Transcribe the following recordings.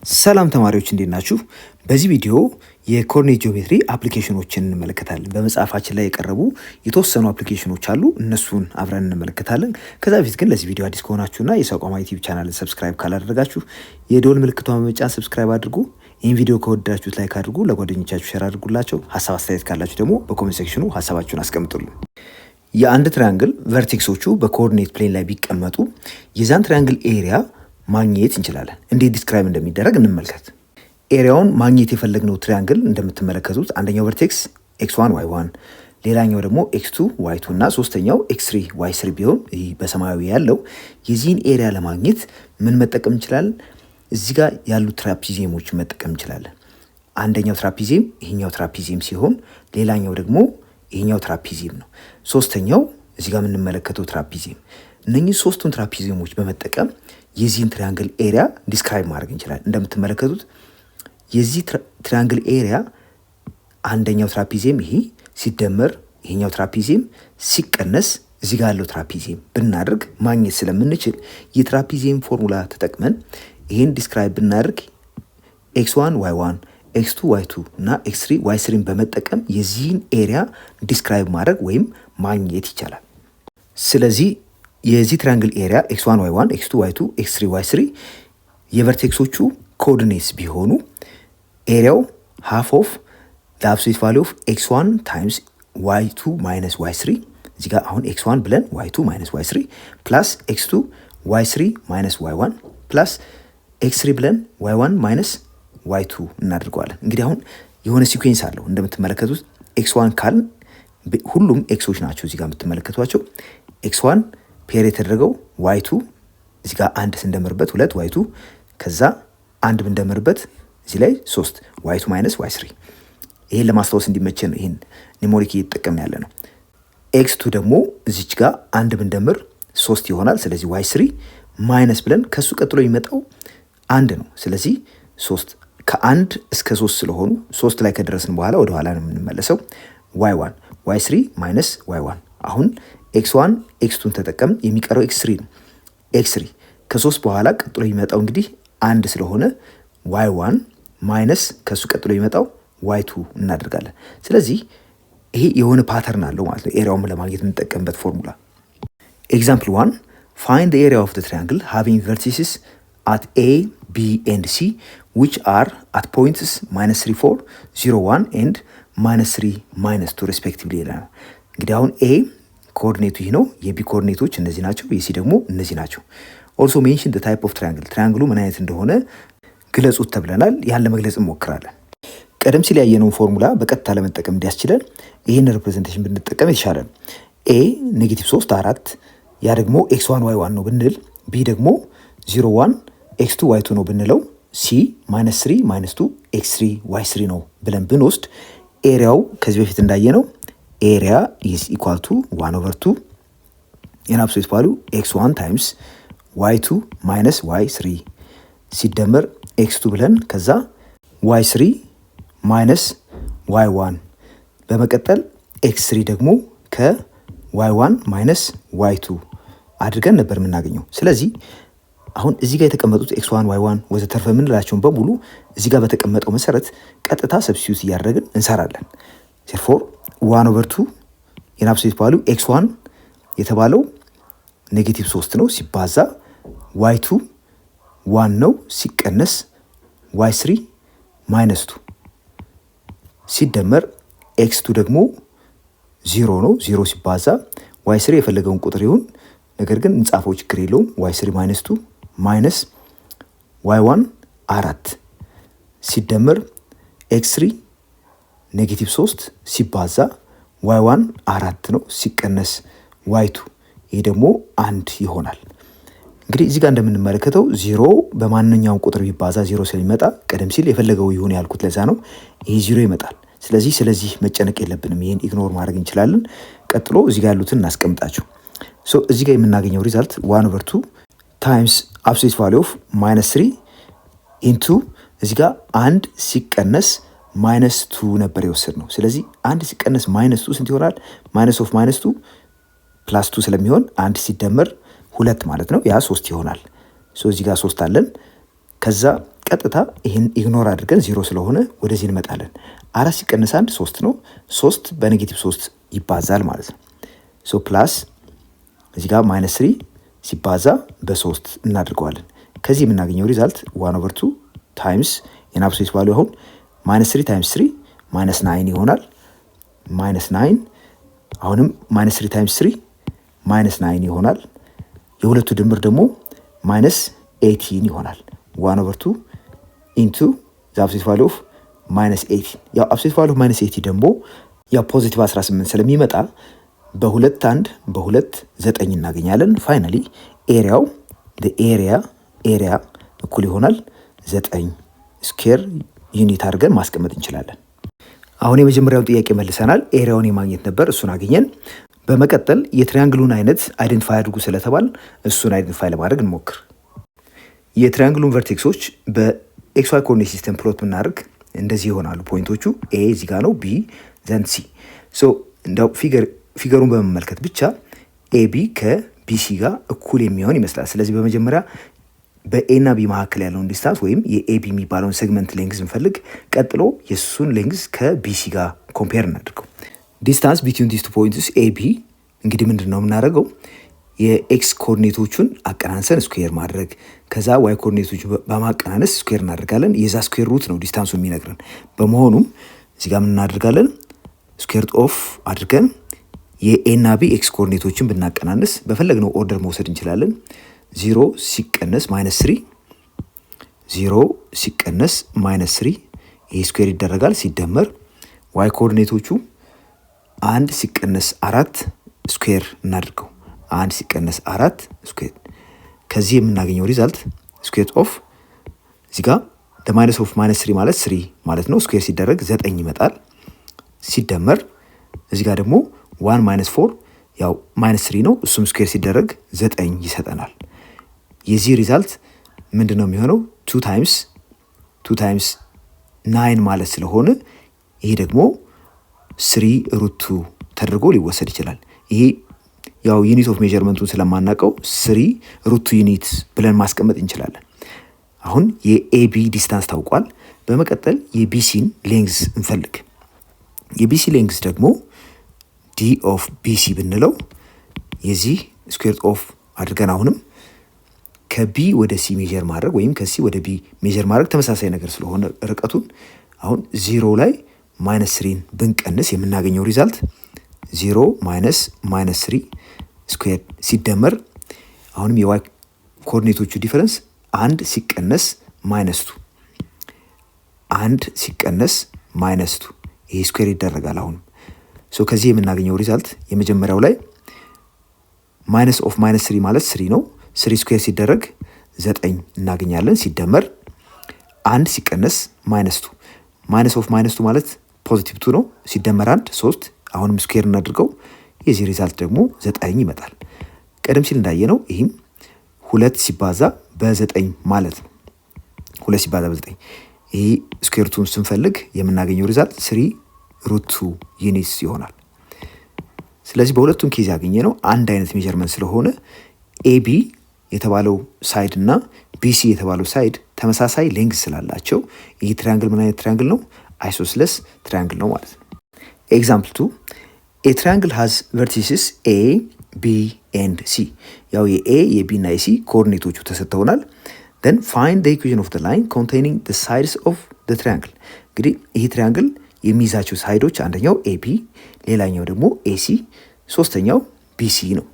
ሰላም ተማሪዎች እንዴት ናችሁ? በዚህ ቪዲዮ የኮኦርዲኔት ጂኦሜትሪ አፕሊኬሽኖችን እንመለከታለን። በመጽሐፋችን ላይ የቀረቡ የተወሰኑ አፕሊኬሽኖች አሉ፣ እነሱን አብረን እንመለከታለን። ከዛ በፊት ግን ለዚህ ቪዲዮ አዲስ ከሆናችሁና የሰቋማ ዩቲዩብ ቻናልን ሰብስክራይብ ካላደረጋችሁ የደወል ምልክቷን በመጫን ሰብስክራይብ አድርጉ። ይህን ቪዲዮ ከወደዳችሁት ላይክ አድርጉ፣ ለጓደኞቻችሁ ሼር አድርጉላቸው። ሀሳብ አስተያየት ካላችሁ ደግሞ በኮሜንት ሴክሽኑ ሀሳባችሁን አስቀምጡልን። የአንድ ትሪያንግል ቨርቴክሶቹ በኮኦርዲኔት ፕሌን ላይ ቢቀመጡ የዛን ትሪያንግል ኤሪያ ማግኘት እንችላለን። እንዴት ዲስክራይብ እንደሚደረግ እንመልከት። ኤሪያውን ማግኘት የፈለግነው ትሪያንግል እንደምትመለከቱት አንደኛው ቨርቴክስ x1 y1፣ ሌላኛው ደግሞ x2 y2 እና ሶስተኛው x3 y3 ቢሆን ይህ በሰማያዊ ያለው የዚህን ኤሪያ ለማግኘት ምን መጠቀም እንችላለን? እዚህ ጋር ያሉ ትራፒዚየሞች መጠቀም እንችላለን። አንደኛው ትራፒዚየም ይሄኛው ትራፒዚየም ሲሆን ሌላኛው ደግሞ ይሄኛው ትራፒዚየም ነው። ሶስተኛው እዚህ ጋር የምንመለከተው ትራፒዚየም። እነኚህ ሶስቱን ትራፒዚየሞች በመጠቀም የዚህን ትሪያንግል ኤሪያ ዲስክራይብ ማድረግ እንችላለን። እንደምትመለከቱት የዚህ ትሪያንግል ኤሪያ አንደኛው ትራፒዚየም ይሄ ሲደመር ይሄኛው ትራፒዚየም ሲቀነስ እዚህ ጋር ያለው ትራፒዚየም ብናደርግ ማግኘት ስለምንችል የትራፒዚየም ፎርሙላ ተጠቅመን ይሄን ዲስክራይብ ብናደርግ x1 y1 x2 y2 እና x3 y3 በመጠቀም የዚህን ኤሪያ ዲስክራይብ ማድረግ ወይም ማግኘት ይቻላል። ስለዚህ የዚህ ትሪያንግል ኤሪያ x1 y1 x2 y2 x3 y3 የቨርቴክሶቹ ኮኦርዲኔትስ ቢሆኑ ኤሪያው ሃፍ ኦፍ ዘ አብሶሉት ቫልዩ ኦፍ x1 ታይምስ y2 ማይነስ y3 እዚህ ጋር አሁን x1 ብለን y2 ማይነስ y3 ፕላስ x2 y3 ማይነስ y1 ፕላስ x3 ብለን y1 ማይነስ y2 እናደርገዋለን። እንግዲህ አሁን የሆነ ሲኩዌንስ አለው እንደምትመለከቱት x1 ካልን ሁሉም ኤክሶች ናቸው እዚህ ጋር የምትመለከቷቸው። x1 ፔር የተደረገው y2 እዚህ ጋር አንድ ስንደምርበት 2 y2 ከዛ አንድ ብንደምርበት እዚህ ላይ 3 y2 ማይነስ y3። ይሄን ለማስታወስ እንዲመቸን ነው ይሄን ኒሞሪክ እየተጠቀምን ያለ ነው። x2 ደግሞ እዚች ጋር አንድ ብንደምር 3 ይሆናል። ስለዚህ y3 ማይነስ ብለን ከሱ ቀጥሎ የሚመጣው አንድ ነው። ስለዚህ 3 ከአንድ እስከ 3 ስለሆኑ 3 ላይ ከደረስን በኋላ ወደ ኋላ ነው የምንመለሰው። y1 y3 ማይነስ y1 አሁን x1 x2ን ተጠቀም የሚቀረው x3 ነው። x3 ከ3 በኋላ ቀጥሎ የሚመጣው እንግዲህ አንድ ስለሆነ y1 ማይነስ ከሱ ቀጥሎ የሚመጣው y2 እናደርጋለን። ስለዚህ ይሄ የሆነ ፓተርን አለው ማለት ነው ኤሪያውን ለማግኘት የምንጠቀምበት ፎርሙላ። ኤግዛምፕል 1 find the area of the triangle having vertices at a b and c which are at points -3 4 0 1 and -3 -2 respectively ይላል። እንግዲህ አሁን a ኮኦርዲኔቱ ይህ ነው፣ የቢ ኮኦርዲኔቶች እነዚህ ናቸው፣ የሲ ደግሞ እነዚህ ናቸው። ኦልሶ ሜንሽን the type of triangle ትሪያንግሉ ምን አይነት እንደሆነ ግለጹት ተብለናል። ያን ለመግለጽ እንሞክራለን። ቀደም ሲል ያየነውን ፎርሙላ በቀጥታ ለመጠቀም እንዲያስችለን ይህን ሪፕሬዘንቴሽን ብንጠቀም የተሻለ ነው። ኤ -3 4 ያ ደግሞ x1 y1 ነው ብንል፣ ቢ ደግሞ 0 1 x2 y2 ነው ብንለው፣ ሲ -3 -2 x3 y3 ነው ብለን ብንወስድ ኤሪያው ከዚህ በፊት እንዳየነው ኤሪያ is equal to 1/2 የን አብሶሉት ቫልዩ x1 ታይምስ y2 ማይነስ y3 ሲደመር x2 ብለን ከዛ y3 ማይነስ y1 በመቀጠል x3 ደግሞ ከy1 ማይነስ y2 አድርገን ነበር የምናገኘው። ስለዚህ አሁን እዚህ ጋር የተቀመጡት x1 y1 ወዘተርፈ የምንላቸውን በሙሉ እዚህ ጋር በተቀመጠው መሰረት ቀጥታ ሰብስቲዩት እያደረግን እንሰራለን። therefore 1/2 የን አብሶሉት ቫልዩ x1 የተባለው -3 ነው ሲባዛ y2 1 ነው ሲቀነስ y3 -2 ሲደመር x2 ደግሞ 0 ነው 0 ሲባዛ y3 የፈለገውን ቁጥር ይሁን ነገር ግን እንጻፈው ችግር የለውም። y3 -2 ማይነስ y1 4 ሲደመር x3 -3 ሲባዛ y1 4 ነው ሲቀነስ y2 ይሄ ደግሞ 1 ይሆናል። እንግዲህ እዚህ ጋር እንደምንመለከተው 0 በማንኛውም ቁጥር ቢባዛ 0 ስለሚመጣ ቀደም ሲል የፈለገው ይሁን ያልኩት ለዛ ነው። ይሄ 0 ይመጣል። ስለዚህ መጨነቅ የለብንም። ይሄን ኢግኖር ማድረግ እንችላለን። ቀጥሎ እዚህ ጋር ያሉትን እናስቀምጣቸው። እዚህ ጋር የምናገኘው ሪዛልት 1/2 ታይምስ አብሶሉት ቫልዩ ኦፍ -3 ኢንቱ እዚህ ጋር 1 ሲቀነስ -2 ነበር የወሰድነው። ስለዚህ 1 ሲቀነስ -2 ስንት ይሆናል? -2 +2 ስለሚሆን 1 ሲደመር 2 ማለት ነው። ያ 3 ይሆናል። እዚህ ጋር 3 አለን። ከዛ ቀጥታ ይህን ኢግኖር አድርገን 0 ስለሆነ ወደዚህ እንመጣለን። 4 ሲቀነስ 1 3 ነው። 3 በኔጌቲቭ 3 ይባዛል ማለት ነው። ሶ ፕላስ እዚህ ጋር -3 ሲባዛ በ3 እናድርገዋለን። ከዚህ የምናገኘው ሪዛልት 1/2 ታይምስ የአብሶሉት ቫልዩ አሁን -3 ታይምስ 3 -9 ይሆናል። -9 አሁንም -3 ታይምስ 3 -9 ይሆናል። የሁለቱ ድምር ደግሞ -18 ይሆናል። 1/2 ኢንቱ ዘ አብሶሉት ቫልዩ ኦፍ -18 ያው አብሶሉት ቫልዩ ኦፍ -80 ደግሞ ያው ፖዚቲቭ 18 ስለሚመጣ በ2 1 በ2 9 እናገኛለን። ፋይናሊ ኤሪያው ኤሪያ እኩል ይሆናል 9 ስኩዌር ዩኒት አድርገን ማስቀመጥ እንችላለን። አሁን የመጀመሪያውን ጥያቄ መልሰናል። ኤሪያውን የማግኘት ነበር፣ እሱን አገኘን። በመቀጠል የትሪያንግሉን አይነት አይደንቲፋይ አድርጉ ስለተባል እሱን አይደንቲፋይ ለማድረግ እንሞክር። የትሪያንግሉን ቨርቴክሶች በኤክስ ዋይ ኮኦርዲኔት ሲስተም ፕሎት ብናደርግ እንደዚህ ይሆናሉ። ፖይንቶቹ ኤ እዚህ ጋር ነው፣ ቢ ዘንድ ሲ። ሶ እንደው ፊገሩን በመመልከት ብቻ ኤቢ ከቢሲ ጋር እኩል የሚሆን ይመስላል። ስለዚህ በመጀመሪያ በኤ እና ቢ መካከል ያለውን ዲስታንስ ወይም የኤቢ የሚባለውን ሴግመንት ሌንግዝ እንፈልግ። ቀጥሎ የሱን ሌንግዝ ከቢሲ ጋር ኮምፔር እናድርገው። ዲስታንስ ቢትዊን ዲስ ቱ ፖይንትስ ኤቢ እንግዲህ ምንድን ነው የምናደርገው? የኤክስ ኮኦርዲኔቶቹን አቀናንሰን ስኩዌር ማድረግ፣ ከዛ ዋይ ኮኦርዲኔቶቹ በማቀናነስ ስኩዌር እናደርጋለን። የዛ ስኩዌር ሩት ነው ዲስታንሱ የሚነግረን። በመሆኑም እዚህ ጋር ምን እናደርጋለን? ስኩዌር ኦፍ አድርገን የኤ እና ቢ ኤክስ ኮኦርዲኔቶችን ብናቀናንስ በፈለግነው ኦርደር መውሰድ እንችላለን። 0 ሲቀነስ -3 0 ሲቀነስ -3 ይሄ ስኩዌር ይደረጋል። ሲደመር ዋይ ኮኦርዲኔቶቹ 1 ሲቀነስ 4 ስኩዌር እናድርገው። 1 ሲቀነስ 4 ስኩዌር። ከዚህ የምናገኘው ሪዛልት ስኩዌር ኦፍ እዚህ ጋር ለማይነስ ኦፍ -3 ማለት 3 ማለት ነው። ስኩዌር ሲደረግ 9 ይመጣል። ሲደመር እዚህ ጋር ደግሞ 1 -4 ያው -3 ነው። እሱም ስኩዌር ሲደረግ 9 ይሰጠናል። የዚህ ሪዛልት ምንድን ነው የሚሆነው? 2 ታይምስ 9 ማለት ስለሆነ ይሄ ደግሞ 3√2 ተደርጎ ሊወሰድ ይችላል። ይሄ ያው ዩኒት ኦፍ ሜዠርመንቱን ስለማናውቀው 3√2 ዩኒት ብለን ማስቀመጥ እንችላለን። አሁን የኤቢ ዲስታንስ ታውቋል። በመቀጠል የቢሲን ሌንግዝ እንፈልግ። የቢሲ ሌንግዝ ደግሞ ዲ ኦፍ ቢሲ ብንለው የዚህ ስኩዌር ኦፍ አድርገን አሁንም ከቢ ወደ ሲ ሜጀር ማድረግ ወይም ከሲ ወደ ቢ ሜጀር ማድረግ ተመሳሳይ ነገር ስለሆነ ርቀቱን አሁን 0 ላይ -3ን ብንቀንስ የምናገኘው ሪዛልት 0 -3 ስኩዌር ሲደመር አሁንም የዋይ ኮኦርዲኔቶቹ ዲፈረንስ 1 ሲቀነስ -2 1 ሲቀነስ -2 ይሄ ስኩዌር ይደረጋል። አሁንም ከዚህ የምናገኘው ሪዛልት የመጀመሪያው ላይ ማይነስ ኦፍ -3 ማለት 3 ነው። 3 ስኩዌር ሲደረግ 9 እናገኛለን። ሲደመር 1 ሲቀነስ -2 ማይነስ ኦፍ -2 ማለት ፖዚቲቭ 2 ነው። ሲደመር 1 3 አሁንም ስኩዌር እናድርገው። የዚህ ሪዛልት ደግሞ 9 ይመጣል። ቀደም ሲል እንዳየነው ይህም 2 ሲባዛ በ9 ማለት ነው። 2 ሲባዛ በ9 ይህ ስኩዌር ሩቱን ስንፈልግ የምናገኘው ሪዛልት 3√2 ዩኒትስ ይሆናል። ስለዚህ በሁለቱም ኬዝ ያገኘነው አንድ አይነት ሜዠርመንት ስለሆነ ኤቢ የተባለው ሳይድ እና ቢሲ የተባለው ሳይድ ተመሳሳይ ሌንግዝ ስላላቸው ይህ ትሪያንግል ምን አይነት ትሪያንግል ነው? አይሶስለስ ትሪያንግል ነው ማለት ነው። ኤግዛምፕል 2 ኤ ትሪያንግል ሃዝ ቨርቲሲስ ኤ ቢ ኤንድ ሲ። ያው የኤ የቢ እና የሲ ኮኦርዲኔቶቹ ተሰጥተውናል። then find the equation of the line containing the sides of the triangle። እንግዲህ ይህ ትሪያንግል የሚይዛቸው ሳይዶች አንደኛው ኤቢ፣ ሌላኛው ደግሞ ኤሲ፣ ሶስተኛው ቢሲ ነው።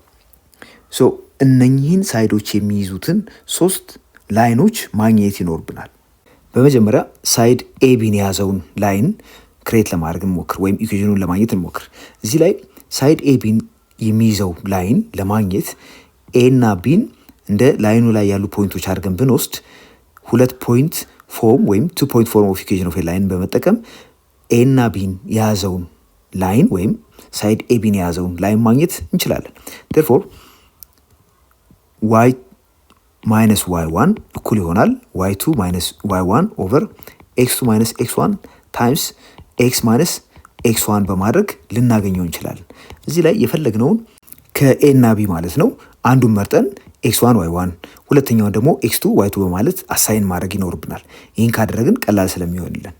እነኚህን ሳይዶች የሚይዙትን 3 ላይኖች ማግኘት ይኖርብናል። በመጀመሪያ ሳይድ ኤቢን የያዘውን ላይን ክሬት ለማድረግ እንሞክር ወይም ኢኩዌሽኑን ለማግኘት እንሞክር። እዚህ ላይ ሳይድ ኤቢን የሚይዘው ላይን ለማግኘት ኤ እና ቢን እንደ ላይኑ ላይ ያሉ ፖይንቶች አድርገን ብንወስድ 2 ፖይንት ፎርም ወይም 2 ፖይንት ፎርም ኦፍ ኢኩዌሽን ኦፍ ላይን በመጠቀም ኤ እና ቢን የያዘውን ላይን ወይም ሳይድ ኤቢን የያዘውን ላይን ማግኘት እንችላለን። therefore y minus y1 እኩል ይሆናል y2 minus y1 over x2 minus x1 times x minus x1 በማድረግ ልናገኘው እንችላለን። እዚህ ላይ የፈለግነውን ከኤ እና ቢ ማለት ነው አንዱን መርጠን x1 y1 ሁለተኛውን ደግሞ x2 y2 በማለት አሳይን ማድረግ ይኖርብናል። ይህን ካደረግን ቀላል ስለሚሆንልን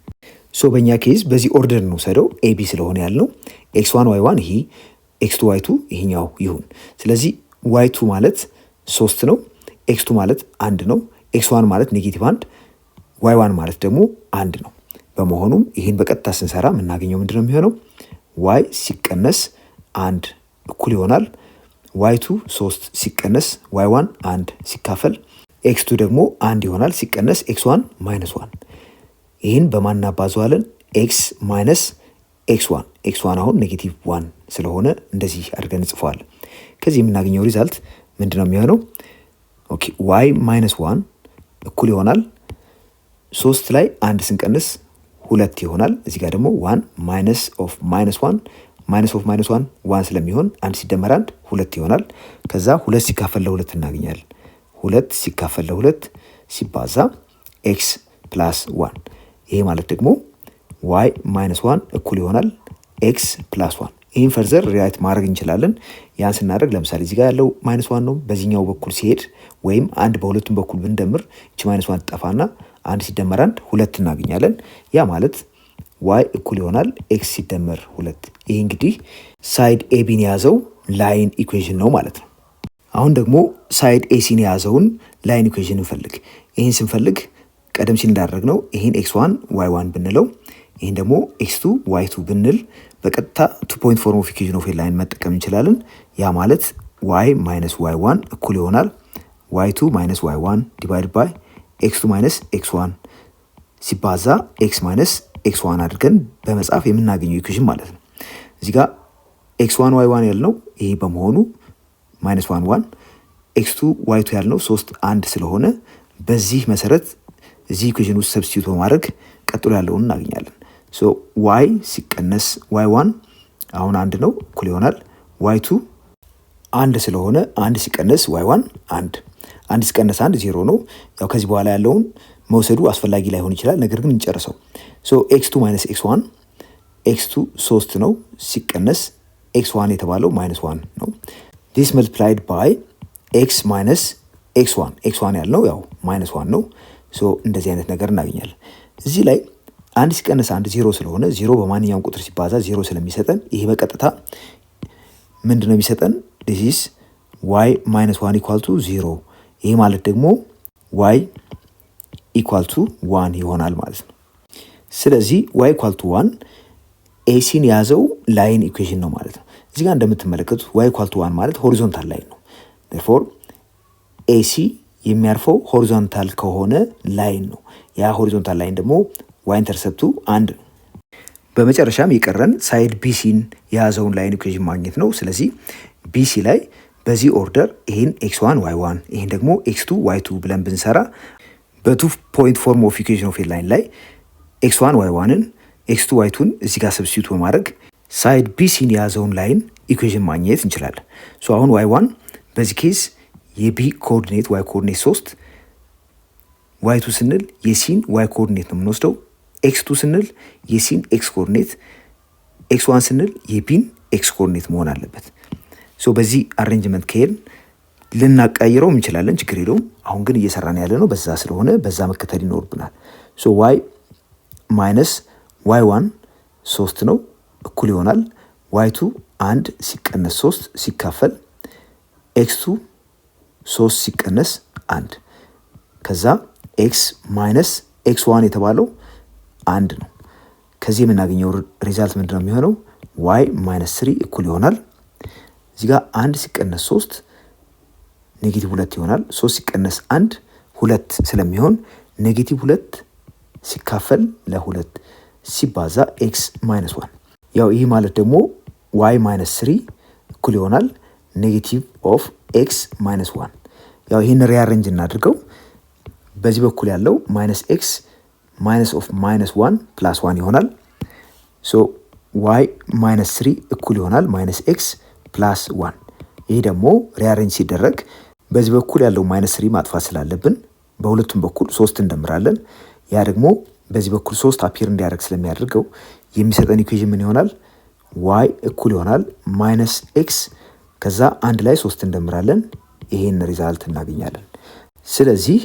በእኛ ኬዝ በዚህ ኦርደር ነው ሰደው ኤቢ ስለሆነ ያልነው x1 y1 ይሄ x2 y2 ይሄኛው ይሁን። ስለዚህ y2 ማለት 3 ነው፣ x2 ማለት 1 ነው፣ x1 ማለት -1 y1 ማለት ደግሞ 1 ነው። በመሆኑም ይህን በቀጥታ ስንሰራ የምናገኘው ምንድነው የሚሆነው y ሲቀነስ 1 እኩል ይሆናል y2 3 ሲቀነስ y1 1 ሲካፈል x2 ደግሞ 1 ይሆናል ሲቀነስ x1 -1። ይህን በማን እናባዘዋለን? x ማይነስ x1 አሁን -1 ስለሆነ እንደዚህ አድርገን እንጽፈዋለን። ከዚህ የምናገኘው ሪዛልት ምንድነው የሚሆነው? ኦኬ y -1 እኩል ይሆናል 3 ላይ 1 ስንቀንስ 2 ይሆናል። እዚህ ጋር ደግሞ 1 ማይነስ ኦፍ -1 1 ስለሚሆን 1 ሲደመር 1 2 ይሆናል። ከዛ 2 ሲካፈል ለ2 እናገኛለን። 2 ሲካፈል ለ2 ሲባዛ x ፕላስ 1 ይሄ ማለት ደግሞ y -1 እኩል ይሆናል x ፕላስ 1። ይህን ፈርዘር ሪራይት ማድረግ እንችላለን። ያን ስናደርግ ለምሳሌ እዚህ ጋር ያለው -1 ነው፣ በዚህኛው በኩል ሲሄድ ወይም 1 በሁለቱም በኩል ብንደምር እቺ -1 ትጠፋና 1 ሲደመር 1 2 እናገኛለን። ያ ማለት y እኩል ይሆናል x ሲደመር 2። ይሄ እንግዲህ ሳይድ ኤቢን የያዘው ላይን ኢኩዌሽን ነው ማለት ነው። አሁን ደግሞ ሳይድ ኤሲን የያዘውን ላይን ኢኩዌሽን እንፈልግ። ይህን ስንፈልግ ቀደም ሲል እንዳደረግነው ይህን x1 y1 ብንለው ይህን ደግሞ x2 y2 ብንል በቀጥታ 2 ፖይንት ፎርም ኦፍ ኢኩዌሽን ኦፍ ላይን መጠቀም እንችላለን። ያ ማለት y ማይነስ y1 እኩል ይሆናል y2 ማይነስ y1 ዲቫይድ ባይ x2 ማይነስ x1 ሲባዛ x ማይነስ x1 አድርገን በመጻፍ የምናገኘው ኢኩዌሽን ማለት ነው። እዚህ ጋር x1 y1 ያልነው ይሄ በመሆኑ -1 1 x2 y2 ያልነው 3 1 ስለሆነ በዚህ መሰረት እዚህ ኢኩዌሽን ውስጥ ሰብስቲዩት በማድረግ ቀጥሎ ያለውን እናገኛለን። y ሲቀነስ y1 አሁን 1 ነው እኩል ይሆናል y2 1 ስለሆነ 1 ሲቀነስ y1 1 ሲቀነስ 1 0 ነው። ያው ከዚህ በኋላ ያለውን መውሰዱ አስፈላጊ ላይሆን ይችላል፣ ነገር ግን እንጨርሰው። x2 ማይነስ x1 x2 3 ነው ሲቀነስ x1 የተባለው -1 ነው። this multiplied by x minus x1 ያልነው ያው -1 ነው። እንደዚህ አይነት ነገር እናገኛለን። እዚህ ላይ 1 ሲቀነስ 1 0 ስለሆነ 0 በማንኛውም ቁጥር ሲባዛ 0 ስለሚሰጠን ይሄ በቀጥታ ምንድነው የሚሰጠን? this is y -1 equal to 0። ይሄ ማለት ደግሞ y equal to 1 ይሆናል ማለት ነው። ስለዚህ y equal to 1 ኤሲን የያዘው ላይን ኢኩዌሽን ነው ማለት ነው። እዚህ ጋር እንደምትመለከቱት y equal to 1 ማለት ሆሪዞንታል ላይን ነው። therefore ኤሲ የሚያርፈው ሆሪዞንታል ከሆነ ላይን ነው። ያ ሆሪዞንታል ላይን ደግሞ y ኢንተርሰፕቱ 1 ነው። በመጨረሻም የቀረን ሳይድ ቢሲን የያዘውን ላይን ኢኩዌሽን ማግኘት ነው። ስለዚህ ቢሲ ላይ በዚህ ኦርደር ይሄን x1 y1 ይሄን ደግሞ x2 y2 ብለን ብንሰራ በ2 ፖይንት ፎርም ኦፍ ኢኩዌሽን ኦፍ ላይን ላይ x1 y1ን x2 y2ን እዚህ ጋር ሰብስቲዩት በማድረግ ሳይድ ቢሲን የያዘውን ላይን ኢኩዌሽን ማግኘት እንችላለን። አሁን y1 በዚህ ኬዝ የቢ ኮኦርዲኔት y ኮኦርዲኔት 3 y2 ስንል የሲን y ኮኦርዲኔት ነው የምንወስደው። x2 ስንል የሲን x ኮኦርዲኔት፣ x1 ስንል የቢን x ኮኦርዲኔት መሆን አለበት። በዚህ አሬንጅመንት ከሄድን ልናቀያይረው እንችላለን፣ ችግር የለውም። አሁን ግን እየሰራን ያለ ነው በዛ ስለሆነ በዛ መከተል ይኖርብናል። y ማይነስ y1 3 ነው እኩል ይሆናል y2 1 ሲቀነስ 3 ሲካፈል x2 3 ሲቀነስ 1 ከዛ x ማይነስ x1 የተባለው 1 ነው። ከዚህ የምናገኘው ሪዛልት ምንድነው የሚሆነው? y ማይነስ 3 እኩል ይሆናል እዚህ ጋር 1 ሲቀነስ 3 -2 ይሆናል። 3 ሲቀነስ 1 2 ስለሚሆን -2 ሲካፈል ለ2 ሲባዛ x ማይነስ 1 ያው ይህ ማለት ደግሞ y ማይነስ 3 እኩል ይሆናል ኔጌቲቭ ኦፍ x ማይነስ 1። ያው ይህን ሪአሬንጅ እናድርገው። በዚህ በኩል ያለው ማይነስ x ማይነስ ኦፍ ማይነስ 1 ፕላስ 1 ይሆናል። y ማይነስ 3 እኩል ይሆናል ማይነስ x ፕላስ 1። ይህ ደግሞ ሪአሬንጅ ሲደረግ በዚህ በኩል ያለው ማይነስ 3 ማጥፋት ስላለብን በሁለቱም በኩል 3 እንደምራለን። ያ ደግሞ በዚህ በኩል 3 አፒር እንዲያደርግ ስለሚያደርገው የሚሰጠን ኢኩዌሽን ምን ይሆናል? y እኩል ይሆናል ማይነስ x ከዛ አንድ ላይ 3 እንደምራለን ይሄን ሪዛልት እናገኛለን። ስለዚህ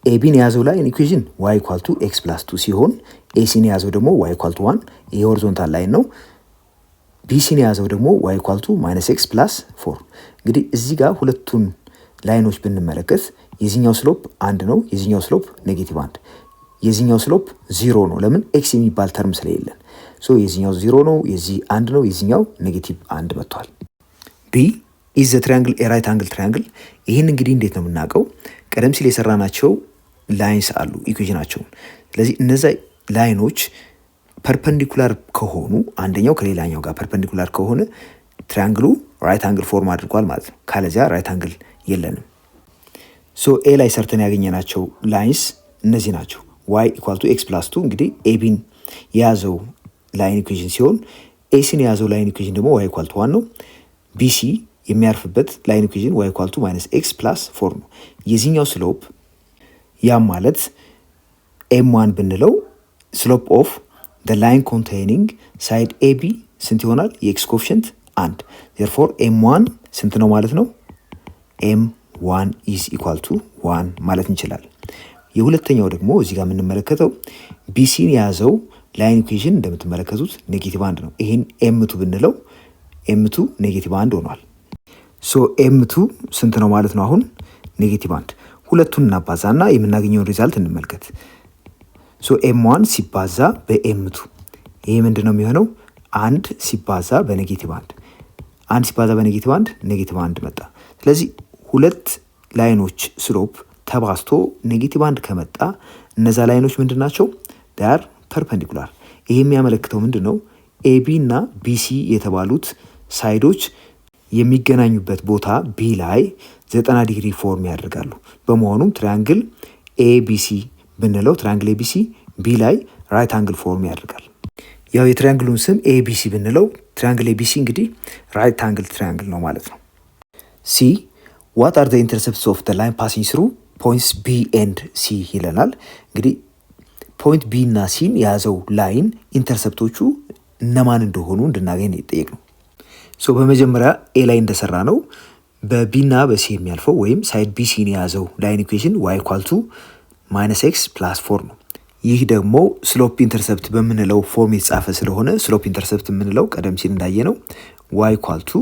ኤቢን የያዘው ላይን ኢኩዌሽን y ኢኳል ቱ x + 2 ሲሆን ኤሲን የያዘው ደግሞ y ኢኳል ቱ 1 ይሄ ሆሪዞንታል ላይን ነው። ቢሲን የያዘው ደግሞ y ኢኳል ቱ -x + 4። እንግዲህ እዚህ ጋር ሁለቱን ላይኖች ብንመለከት የዚህኛው ስሎፕ 1 ነው፣ የዚህኛው ስሎፕ -1፣ የዚህኛው ስሎፕ 0 ነው። ለምን x የሚባል ተርም ስለሌለን። ሶ የዚህኛው 0 ነው፣ የዚህ 1 ነው፣ የዚህኛው -1 መጥቷል። ቢ ኢዝ ዘ ትራያንግል ኤ ራይት አንግል ትራያንግል። ይህን እንግዲህ እንዴት ነው የምናውቀው? ቀደም ሲል የሰራናቸው ላይንስ አሉ ኢኩዌሽናቸውን። ስለዚህ እነዛ ላይኖች ፐርፐንዲኩላር ከሆኑ አንደኛው ከሌላኛው ጋር ፐርፐንዲኩላር ከሆነ ትራያንግሉ ራይት አንግል ፎርም አድርጓል ማለት ነው። ካለዚያ ራይት አንግል የለንም። ሶ ኤ ላይ ሰርተን ያገኘናቸው ላይንስ እነዚህ ናቸው። y ኢኳል ቱ x + 2 እንግዲህ ኤቢን የያዘው ላይን ኢኩዌሽን ሲሆን ኤሲን የያዘው ላይን ኢኩዌሽን ደግሞ y ኢኳል ቱ 1 ነው። ቢሲ የሚያርፍበት ላይን ኢኩዌሽን y ኢኳል ቱ -x + 4 ነው። የዚህኛው ስሎፕ ያም ማለት m1 ብንለው ስሎፕ ኦፍ the line containing side AB ስንት ይሆናል? የኤክስ ኮኤፊሽንት 1 therefore m1 ስንት ነው ማለት ነው? m1 is equal to 1 ማለት እንችላለን። የሁለተኛው ደግሞ እዚህ ጋር የምንመለከተው ቢሲን የያዘው ላይን ኢኩዌሽን እንደምትመለከቱት -1 ነው። ይሄን m2 ብንለው m2 -1 ሆኗል። ሶ m2 ስንት ነው ማለት ነው? አሁን -1። ሁለቱን እናባዛና የምናገኘውን ሪዛልት እንመልከት። ሶ m1 ሲባዛ በm2 ይሄ ምንድነው የሚሆነው? 1 ሲባዛ በ-1 1 ሲባዛ በ-1 -1 መጣ። ስለዚህ ሁለት ላይኖች ስሎፕ ተባዝቶ -1 ከመጣ እነዛ ላይኖች ምንድናቸው? ዳር ፐርፐንዲኩላር። ይሄ የሚያመለክተው ምንድነው? ኤቢ እና ቢሲ የተባሉት ሳይዶች የሚገናኙበት ቦታ ቢ ላይ 90 ዲግሪ ፎርም ያደርጋሉ። በመሆኑም ትራያንግል ኤቢሲ ብንለው ትራያንግል ኤቢሲ ቢ ላይ ራይት አንግል ፎርም ያደርጋል። ያው የትራያንግሉን ስም ኤቢሲ ብንለው ትራያንግል ኤቢሲ እንግዲህ ራይት አንግል ትራያንግል ነው ማለት ነው። ሲ ዋት አር ዘ ኢንተርሰፕትስ ኦፍ ዘ ላይን ፓሲንግ ስሩ ፖይንትስ ቢ ኤንድ ሲ ይለናል። እንግዲህ ፖይንት ቢ እና ሲን የያዘው ላይን ኢንተርሰፕቶቹ እነማን እንደሆኑ እንድናገኝ ይጠየቅ ነው። ሶ በመጀመሪያ ኤ ላይ እንደሰራ ነው በቢ እና በሲ የሚያልፈው ወይም ሳይድ ቢ ሲን የያዘው ላይን ኢኩዌሽን y ኢኳል ቱ -x + 4 ነው። ይህ ደግሞ ስሎፕ ኢንተርሰፕት በምንለው ፎርም የተጻፈ ስለሆነ ስሎፕ ኢንተርሰፕት የምንለው ቀደም ሲል እንዳየ ነው y ኢኳል ቱ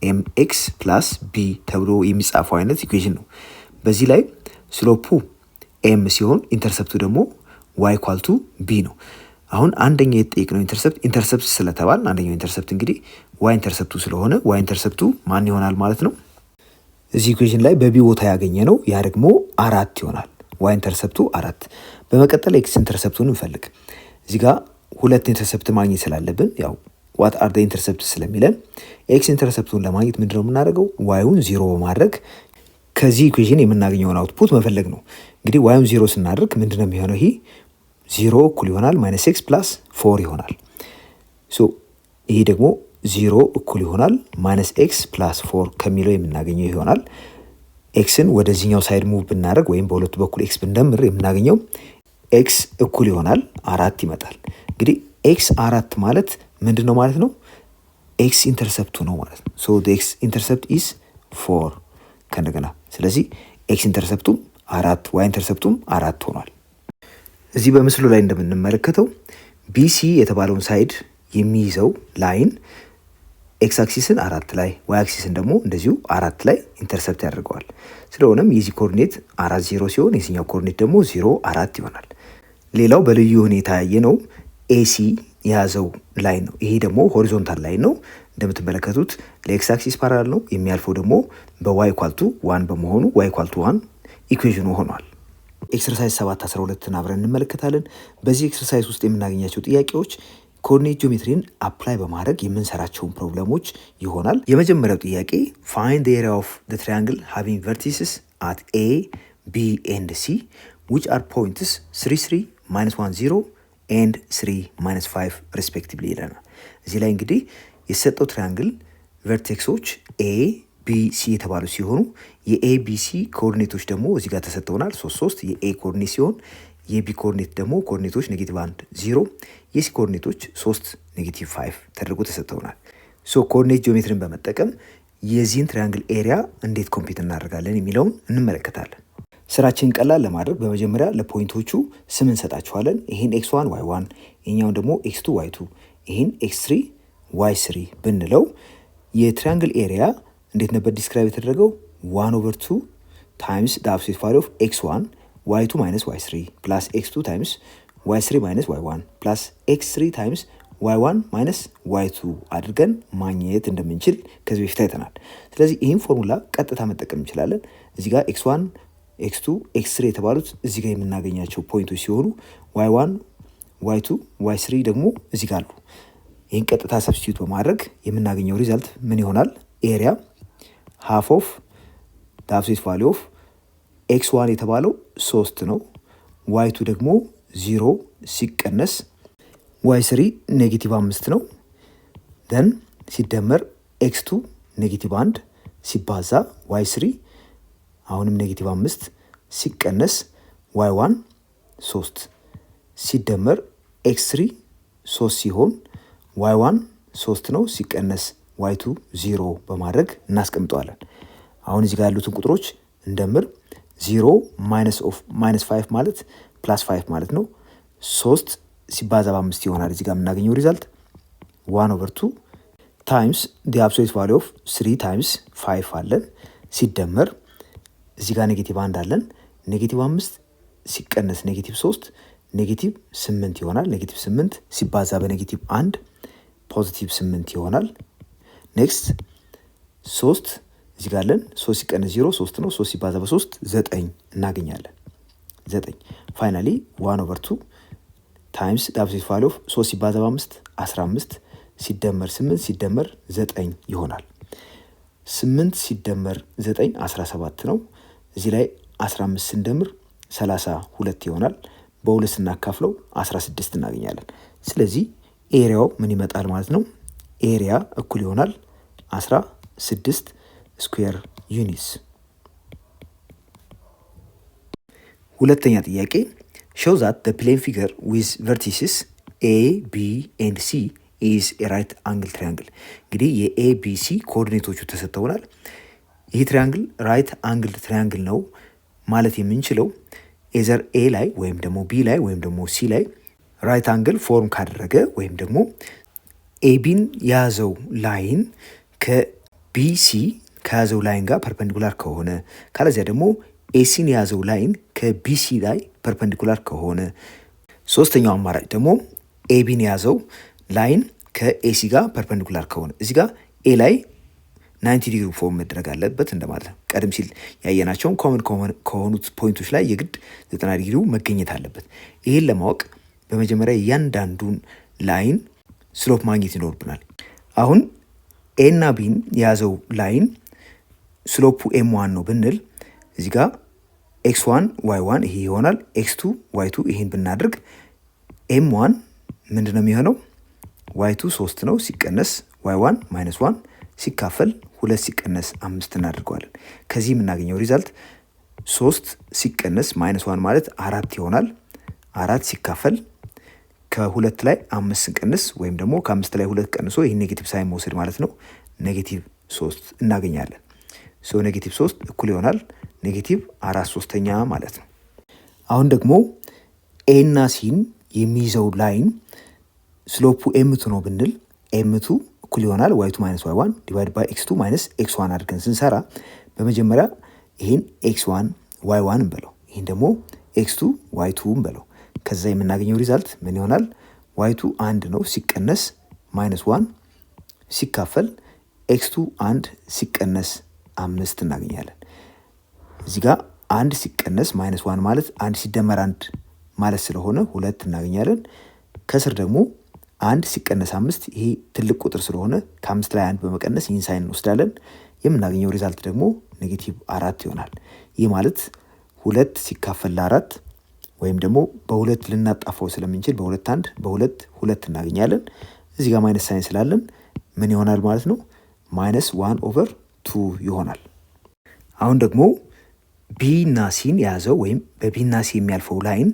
mx + b ተብሎ የሚጻፈው አይነት ኢኩዌሽን ነው። በዚህ ላይ ስሎፑ m ሲሆን ኢንተርሰፕቱ ደግሞ y ኢኳል ቱ b ነው። አሁን አንደኛ የተጠየቅነው ኢንተርሰፕት ስለተባል አንደኛው ኢንተርሰፕት እንግዲህ y ኢንተርሰፕቱ ስለሆነ y ኢንተርሰፕቱ ማን ይሆናል ማለት ነው? እዚህ ኢኩዌሽን ላይ በቢ ቦታ ያገኘ ነው ያ ደግሞ 4 ይሆናል። y ኢንተርሰፕቱ 4። በመቀጠል ኤክስ ኢንተርሰፕቱን እንፈልግ። እዚህ ጋር ሁለት ኢንተርሰፕት ማግኘት ስላለብን ያው ዋት አር ዘ ኢንተርሰፕት ስለሚለን ኤክስ ኢንተርሰፕቱን ለማግኘት ምንድነው የምናደርገው? ዋዩን 0 በማድረግ ከዚህ ኢኩዌሽን የምናገኘውን አውትፑት መፈለግ ነው። እንግዲህ ዋዩን 0 ስናደርግ ምንድነው የሚሆነው? ይሄ 0 እኩል ይሆናል -x + 4 ይሆናል። ሶ ይሄ ደግሞ 0 እኩል ይሆናል -x + 4 ከሚለው የምናገኘው ይሆናል። ኤክስን ወደዚህኛው ሳይድ ሙቭ ብናደርግ ወይም በሁለቱ በኩል ኤክስ ብንደምር የምናገኘው ኤክስ እኩል ይሆናል 4 ይመጣል። እንግዲህ ኤክስ 4 ማለት ምንድነው ማለት ነው? ኤክስ ኢንተርሰፕቱ ነው ማለት ነው። ሶ the x intercept is 4 ከእንደገና ስለዚህ ኤክስ ኢንተርሰፕቱም 4 y ኢንተርሰፕቱም 4 ሆኗል። እዚህ በምስሉ ላይ እንደምንመለከተው ቢሲ የተባለውን ሳይድ የሚይዘው ላይን ኤክስ አክሲስን 4 ላይ ዋይ አክሲስን ደግሞ እንደዚሁ 4 ላይ ኢንተርሰፕት ያደርገዋል። ስለሆነም የዚህ ኮኦርዲኔት 4 0 ሲሆን የዚህኛው ኮኦርዲኔት ደግሞ 0 4 ይሆናል። ሌላው በልዩ ሁኔታ ያየነው ኤሲ የያዘው ላይን ነው። ይሄ ደግሞ ሆሪዞንታል ላይን ነው። እንደምትመለከቱት ለኤክስ አክሲስ ፓራላል ነው። የሚያልፈው ደግሞ በዋይ ኢኳል ቱ 1 በመሆኑ ዋይ ኢኳል ቱ 1 ኢኩዌሽኑ ሆኗል። ኤክሰርሳይዝ 7-12ን አብረን እንመለከታለን። በዚህ ኤክሰርሳይዝ ውስጥ የምናገኛቸው ጥያቄዎች ኮኦርዲኔት ጂኦሜትሪን አፕላይ በማድረግ የምንሰራቸውን ፕሮብለሞች ይሆናል። የመጀመሪያው ጥያቄ ፋይንድ ዘ ኤሪያ ኦፍ ዘ ትራያንግል ሃቪንግ ቨርቲስስ አት ኤ ቢ ኤንድ ሲ ዊች አር ፖይንትስ 3 3 -1 0 ኤንድ 3 -5 ሪስፔክቲቭሊ ይለናል። እዚህ ላይ እንግዲህ የሰጠው ትራያንግል ቨርቴክሶች ኤ ቢ ሲ የተባሉ ሲሆኑ የኤ ቢ ሲ ኮኦርዲኔቶች ደግሞ እዚህ ጋር ተሰጥተውናል። 3 3 የኤ ኮኦርዲኔት ሲሆን የቢ ኮኦርዲኔት ደግሞ ኮኦርዲኔቶች -1 0 የሲ ኮኦርዲኔቶች 3 -5 ተደርጎ ተሰጥተውናል። ሶ ኮኦርዲኔት ጂኦሜትሪን በመጠቀም የዚህን ትሪያንግል ኤሪያ እንዴት ኮምፒት እናደርጋለን የሚለውን እንመለከታለን። ስራችንን ቀላል ለማድረግ በመጀመሪያ ለፖይንቶቹ ስም እንሰጣቸዋለን። ይህን x1 y1፣ ይህኛውን ደግሞ x2 y2፣ ይህን x3 y3 ብንለው የትሪያንግል ኤሪያ እንዴት ነበር ዲስክራይብ የተደረገው? 1/2 ታይምስ the absolute value of x1 y2 minus y3 plus x2 times y3 minus y1 plus x3 times y1 minus y2 አድርገን ማግኘት እንደምንችል ከዚህ በፊት አይተናል። ስለዚህ ይህን ፎርሙላ ቀጥታ መጠቀም እንችላለን። እዚህ ጋር x1 x2 x3 የተባሉት እዚህ ጋር የምናገኛቸው ፖይንቶች ሲሆኑ y1 y2 y3 ደግሞ እዚህ ጋር አሉ። ይህን ቀጥታ ሰብስቲዩት በማድረግ የምናገኘው ሪዛልት ምን ይሆናል? ኤሪያ ሃፍ ኦፍ the absolute value of x1 የተባለው 3 ነው። y2 ደግሞ 0 ሲቀነስ y3 ኔጌቲቭ 5 ነው። ደን ሲደመር x2 ኔጌቲቭ 1 ሲባዛ y3 አሁንም ኔጌቲቭ 5 ሲቀነስ y1 3 ሲደመር x3 3 ሲሆን y1 3 ነው ሲቀነስ y2 0 በማድረግ እናስቀምጠዋለን። አሁን እዚህ ጋር ያሉትን ቁጥሮች እንደምር 0 ማይነስ 5 ማለት ፕላስ 5 ማለት ነው። 3 ሲባዛ በ5 ይሆናል። እዚህ ጋር የምናገኘው ሪዛልት 1/2 ታይምስ the absolute value of 3 ታይምስ 5 አለን ሲደመር እዚህ ጋር ኔጌቲቭ 1 አለን። ኔጌቲቭ 5 ሲቀነስ ኔጌቲቭ 3 ኔጌቲቭ 8 ይሆናል። ኔጌቲቭ 8 ሲባዛ በኔጌቲቭ 1 ፖዚቲቭ 8 ይሆናል። ኔክስት 3 እዚህ ጋር አለን። 3 ሲቀነስ 0 3 ነው። 3 ሲባዛ በ3 9 እናገኛለን። 9 ፋይናሊ 1/2 ታይምስ the absolute value of 3 ሲባዛ በ5 15 ሲደመር 8 ሲደመር 9 ይሆናል። 8 ሲደመር 9 17 ነው። እዚህ ላይ 15 ስንደምር 32 ይሆናል። በሁለት ስናካፍለው 16 እናገኛለን። ስለዚህ ኤሪያው ምን ይመጣል ማለት ነው? ኤሪያ እኩል ይሆናል 16 ስኩዌር ዩኒትስ። ሁለተኛ ጥያቄ show that the plane figure with vertices A, B and C is a right angle triangle። እንግዲህ የኤ ቢ ሲ ኮኦርዲኔቶቹ ተሰጥተውናል። ይህ ትሪያንግል ራይት አንግል ትሪያንግል ነው ማለት የምንችለው ኤዘር ኤ ላይ ወይም ደግሞ ቢ ላይ ወይም ደግሞ ሲ ላይ ራይት አንግል ፎርም ካደረገ ወይም ደግሞ ኤቢን የያዘው ላይን ከቢሲ ከያዘው ላይን ጋር ፐርፐንዲኩላር ከሆነ፣ ካለዚያ ደግሞ ኤሲን የያዘው ላይን ከቢሲ ላይ ፐርፐንዲኩላር ከሆነ፣ ሶስተኛው አማራጭ ደግሞ ኤቢን የያዘው ላይን ከኤሲ ጋር ፐርፐንዲኩላር ከሆነ እዚህ ጋር ኤ ላይ 90 ዲግሪ ፎርም መደረግ አለበት እንደማለት ነው። ቀደም ሲል ያየናቸውን ኮመን ከሆኑት ፖይንቶች ላይ የግድ 90 ዲግሪው መገኘት አለበት። ይህን ለማወቅ በመጀመሪያ እያንዳንዱን ላይን ስሎፕ ማግኘት ይኖርብናል። አሁን ኤ እና ቢን የያዘው ላይን ስሎፑ ኤም1 ነው ብንል እዚህ ጋር ኤክስ1 ዋይ1 ይሄ ይሆናል። ኤክስ2 ዋይ2 ይሄን ብናደርግ ኤም1 ምንድን ነው የሚሆነው? ዋይ2 3 ነው ሲቀነስ ዋይ1 ማይነስ 1 ሲካፈል 2 ሲቀነስ 5 እናደርገዋለን። ከዚህ የምናገኘው ሪዛልት 3 ሲቀነስ ማይነስ 1 ማለት 4 ይሆናል። 4 ሲካፈል ከ2 ላይ 5 ስንቀንስ ወይም ደግሞ ከ5 ላይ 2 ቀንሶ ይህ ኔጌቲቭ ሳይን መውሰድ ማለት ነው። ኔጌቲቭ 3 እናገኛለን። ሶ ኔጌቲቭ 3 እኩል ይሆናል ኔጌቲቭ 4/3 ማለት ነው። አሁን ደግሞ ኤ እና ሲን የሚይዘው ላይን ስሎፑ ኤምቱ ነው ብንል ኤምቱ እኩል ይሆናል ዋይ2 ማይነስ ዋይ1 ዲቫይድ ባይ ኤክስ2 ማይነስ ኤክስ1 አድርገን ስንሰራ በመጀመሪያ ይህን ኤክስ1 ዋይ1 እንበለው፣ ይህን ደግሞ ኤክስ2 ዋይ2 እንበለው። ከዛ የምናገኘው ሪዛልት ምን ይሆናል? ዋይ2 1 ነው ሲቀነስ ማይነስ 1 ሲካፈል ኤክስ2 1 ሲቀነስ 5 እናገኛለን። እዚህ ጋር 1 ሲቀነስ ማይነስ 1 ማለት 1 ሲደመር 1 ማለት ስለሆነ 2 እናገኛለን። ከስር ደግሞ 1 ሲቀነስ 5 ይሄ ትልቅ ቁጥር ስለሆነ ከ5 ላይ 1 በመቀነስ ይህን ሳይን እንወስዳለን። የምናገኘው ሪዛልት ደግሞ ኔጌቲቭ 4 ይሆናል። ይህ ማለት 2 ሲካፈል ለ4 ወይም ደግሞ በ2 ልናጣፋው ስለምንችል በ2 2 እናገኛለን። እዚህ ጋር ማይነስ ሳይን ስላለን ምን ይሆናል ማለት ነው? ማይነስ 1/2 ይሆናል። አሁን ደግሞ ቢ እና ሲን የያዘው ወይም በቢ እና ሲ የሚያልፈው ላይን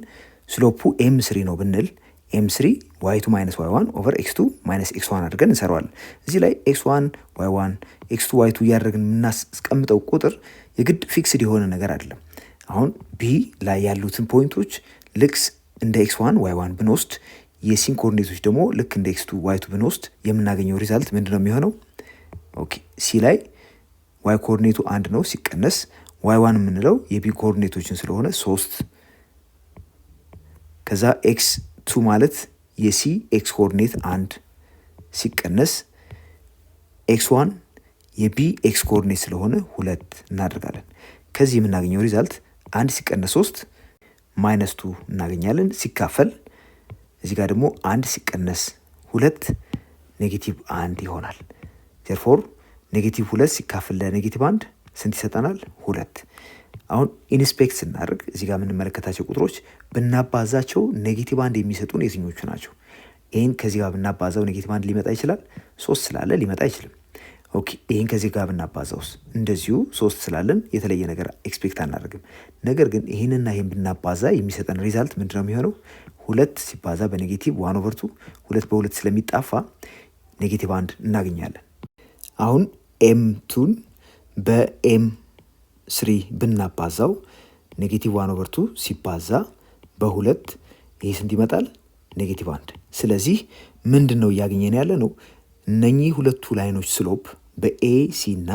ስሎፑ ኤም3 ነው ብንል m3 y2 ማይነስ y1 ኦቨር x2 ማይነስ x1 አድርገን እንሰራዋለን። እዚህ ላይ x1 y1 x2 y2 እያደረግን የምናስቀምጠው ቁጥር የግድ ፊክስድ የሆነ ነገር አይደለም። አሁን ቢ ላይ ያሉትን ፖይንቶች ልክ እንደ x1 y1 ብንወስድ የሲን ኮኦርዲኔቶች ደግሞ ልክ እንደ x2 y2 ብንወስድ የምናገኘው ሪዛልት ምንድነው የሚሆነው? ኦኬ ሲ ላይ y ኮኦርዲኔቱ 1 ነው ሲቀነስ y1 የምንለው የቢ ኮኦርዲኔቶችን ስለሆነ 3 ከዛ x2 ማለት የሲ ኤክስ ኮኦርዲኔት 1 ሲቀነስ x1 የቢ ኤክስ ኮኦርዲኔት ስለሆነ 2 እናደርጋለን። ከዚህ የምናገኘው ሪዛልት 1 ሲቀነስ 3 ማይነስ 2 እናገኛለን። ሲካፈል እዚህ ጋር ደግሞ 1 ሲቀነስ 2 ኔጌቲቭ 1 ይሆናል። ዜርፎር ኔጌቲቭ 2 ሲካፈል ለኔጌቲቭ 1 ስንት ይሰጠናል? 2። አሁን ኢንስፔክት ስናደርግ እዚህ ጋር የምንመለከታቸው ቁጥሮች ብናባዛቸው ኔጌቲቭ 1 የሚሰጡን የትኞቹ ናቸው? ይህን ከዚህ ጋር ብናባዛው ኔጌቲቭ 1 ሊመጣ ይችላል። 3 ስላለ ሊመጣ አይችልም። ኦኬ ይህን ከዚህ ጋር ብናባዛውስ? እንደዚሁ 3 ስላለን የተለየ ነገር ኤክስፔክት አናደርግም። ነገር ግን ይህንና ይህን ብናባዛ የሚሰጠን ሪዛልት ምንድነው የሚሆነው? 2 ሲባዛ በኔጌቲቭ 1/2 2 በ2 ስለሚጣፋ ኔጌቲቭ 1 እናገኛለን። አሁን ኤም2ን በኤም3 ብናባዛው ኔጌቲቭ 1/2 ሲባዛ በ2 ይህ ስንት ይመጣል? ኔጌቲቭ 1። ስለዚህ ምንድን ነው እያገኘን ያለ ነው? እነኚህ ሁለቱ ላይኖች ስሎፕ በኤሲ እና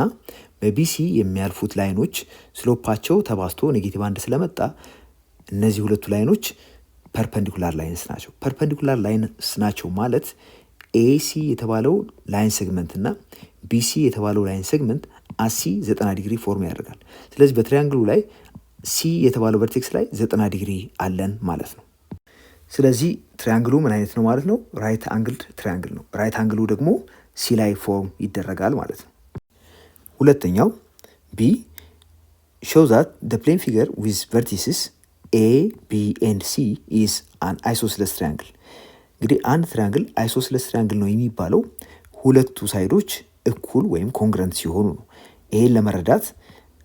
በቢሲ የሚያልፉት ላይኖች ስሎፓቸው ተባዝቶ ኔጌቲቭ 1 ስለመጣ እነዚህ ሁለቱ ላይኖች ፐርፐንዲኩላር ላይንስ ናቸው። ፐርፐንዲኩላር ላይንስ ናቸው ማለት ኤሲ የተባለው ላይን ሴግመንት እና ቢሲ የተባለው ላይን ሴግመንት አሲ 90 ዲግሪ ፎርም ያደርጋል። ስለዚህ በትሪያንግሉ ላይ ሲ የተባለው ቨርቴክስ ላይ 90 ዲግሪ አለን ማለት ነው። ስለዚህ ትሪያንግሉ ምን አይነት ነው ማለት ነው? ራይት አንግልድ ትሪያንግል ነው። ራይት አንግሉ ደግሞ ሲ ላይ ፎርም ይደረጋል ማለት ነው። ሁለተኛው ቢ show that the plane figure with vertices A, B and C is an isosceles triangle። እንግዲህ አንድ ትሪያንግል አይሶስለስ ትሪያንግል ነው የሚባለው ሁለቱ ሳይዶች እኩል ወይም ኮንግረንት ሲሆኑ ነው። ይሄን ለመረዳት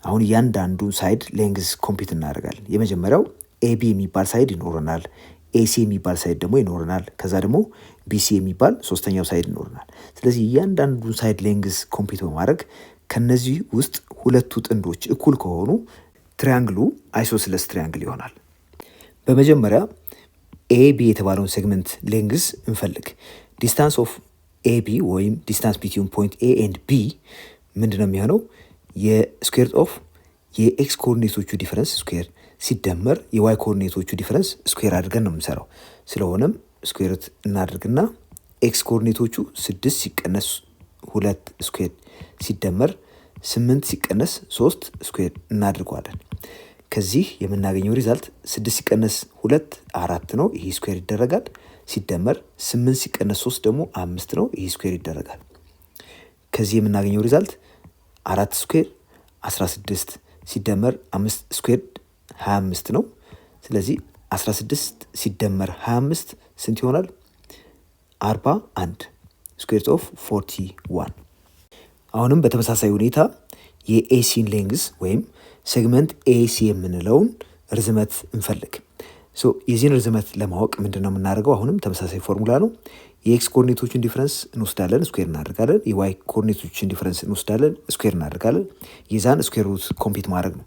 አሁን እያንዳንዱ ሳይድ ሌንግዝ ኮምፒት እናደርጋለን። የመጀመሪያው ኤቢ የሚባል ሳይድ ይኖረናል፣ ኤሲ የሚባል ሳይድ ደግሞ ይኖረናል፣ ከዛ ደግሞ ቢሲ የሚባል ሶስተኛው ሳይድ ይኖረናል። ስለዚህ እያንዳንዱ ሳይድ ሌንግዝ ኮምፒት በማድረግ ከነዚህ ውስጥ ሁለቱ ጥንዶች እኩል ከሆኑ ትሪያንግሉ አይሶስለስ ትሪያንግል ይሆናል። በመጀመሪያ ኤቢ የተባለውን ሴግመንት ሌንግዝ እንፈልግ። ዲስታንስ ኦፍ ኤቢ ወይም ዲስታንስ ቢትዊን ፖይንት ኤ ኤንድ ቢ ምንድነው የሚሆነው? የስኩዌር ኦፍ የኤክስ ኮኦርዲኔቶቹ ዲፈረንስ ስኩዌር ሲደመር የዋይ ኮኦርዲኔቶቹ ዲፈረንስ ስኩዌር አድርገን ነው የምንሰራው። ስለሆነም ስኩዌር እናድርግና ኤክስ ኮኦርዲኔቶቹ 6 ሲቀነስ 2 ስኩዌር ሲደመር 8 ሲቀነስ 3 ስኩዌር እናድርገዋለን። ከዚህ የምናገኘው ሪዛልት 6 ሲቀነስ 2 4 ነው፣ ይሄ ስኩዌር ይደረጋል። ሲደመር 8 ሲቀነስ 3 ደግሞ 5 ነው፣ ይሄ ስኩዌር ይደረጋል። ከዚህ የምናገኘው ሪዛልት 4 ስኩዌር 16 ሲደመር 5 ስኩዌር 25 ነው። ስለዚህ 16 ሲደመር 25 ስንት ይሆናል? 41 ስኩዌር ኦፍ 41። አሁንም በተመሳሳይ ሁኔታ የኤሲን ሌንግዝ ወይም ሴግመንት ኤሲ የምንለውን ርዝመት እንፈልግ። የዚህን ርዝመት ለማወቅ ምንድን ነው የምናደርገው? አሁንም ተመሳሳይ ፎርሙላ ነው። የኤክስ ኮኦርዲኔቶችን ዲፈረንስ እንወስዳለን፣ ስኩዌር እናደርጋለን። የዋይ ኮኦርዲኔቶችን ዲፈረንስ እንወስዳለን፣ ስኩዌር እናደርጋለን። የዛን ስኩዌር ሩት ኮምፒት ማድረግ ነው።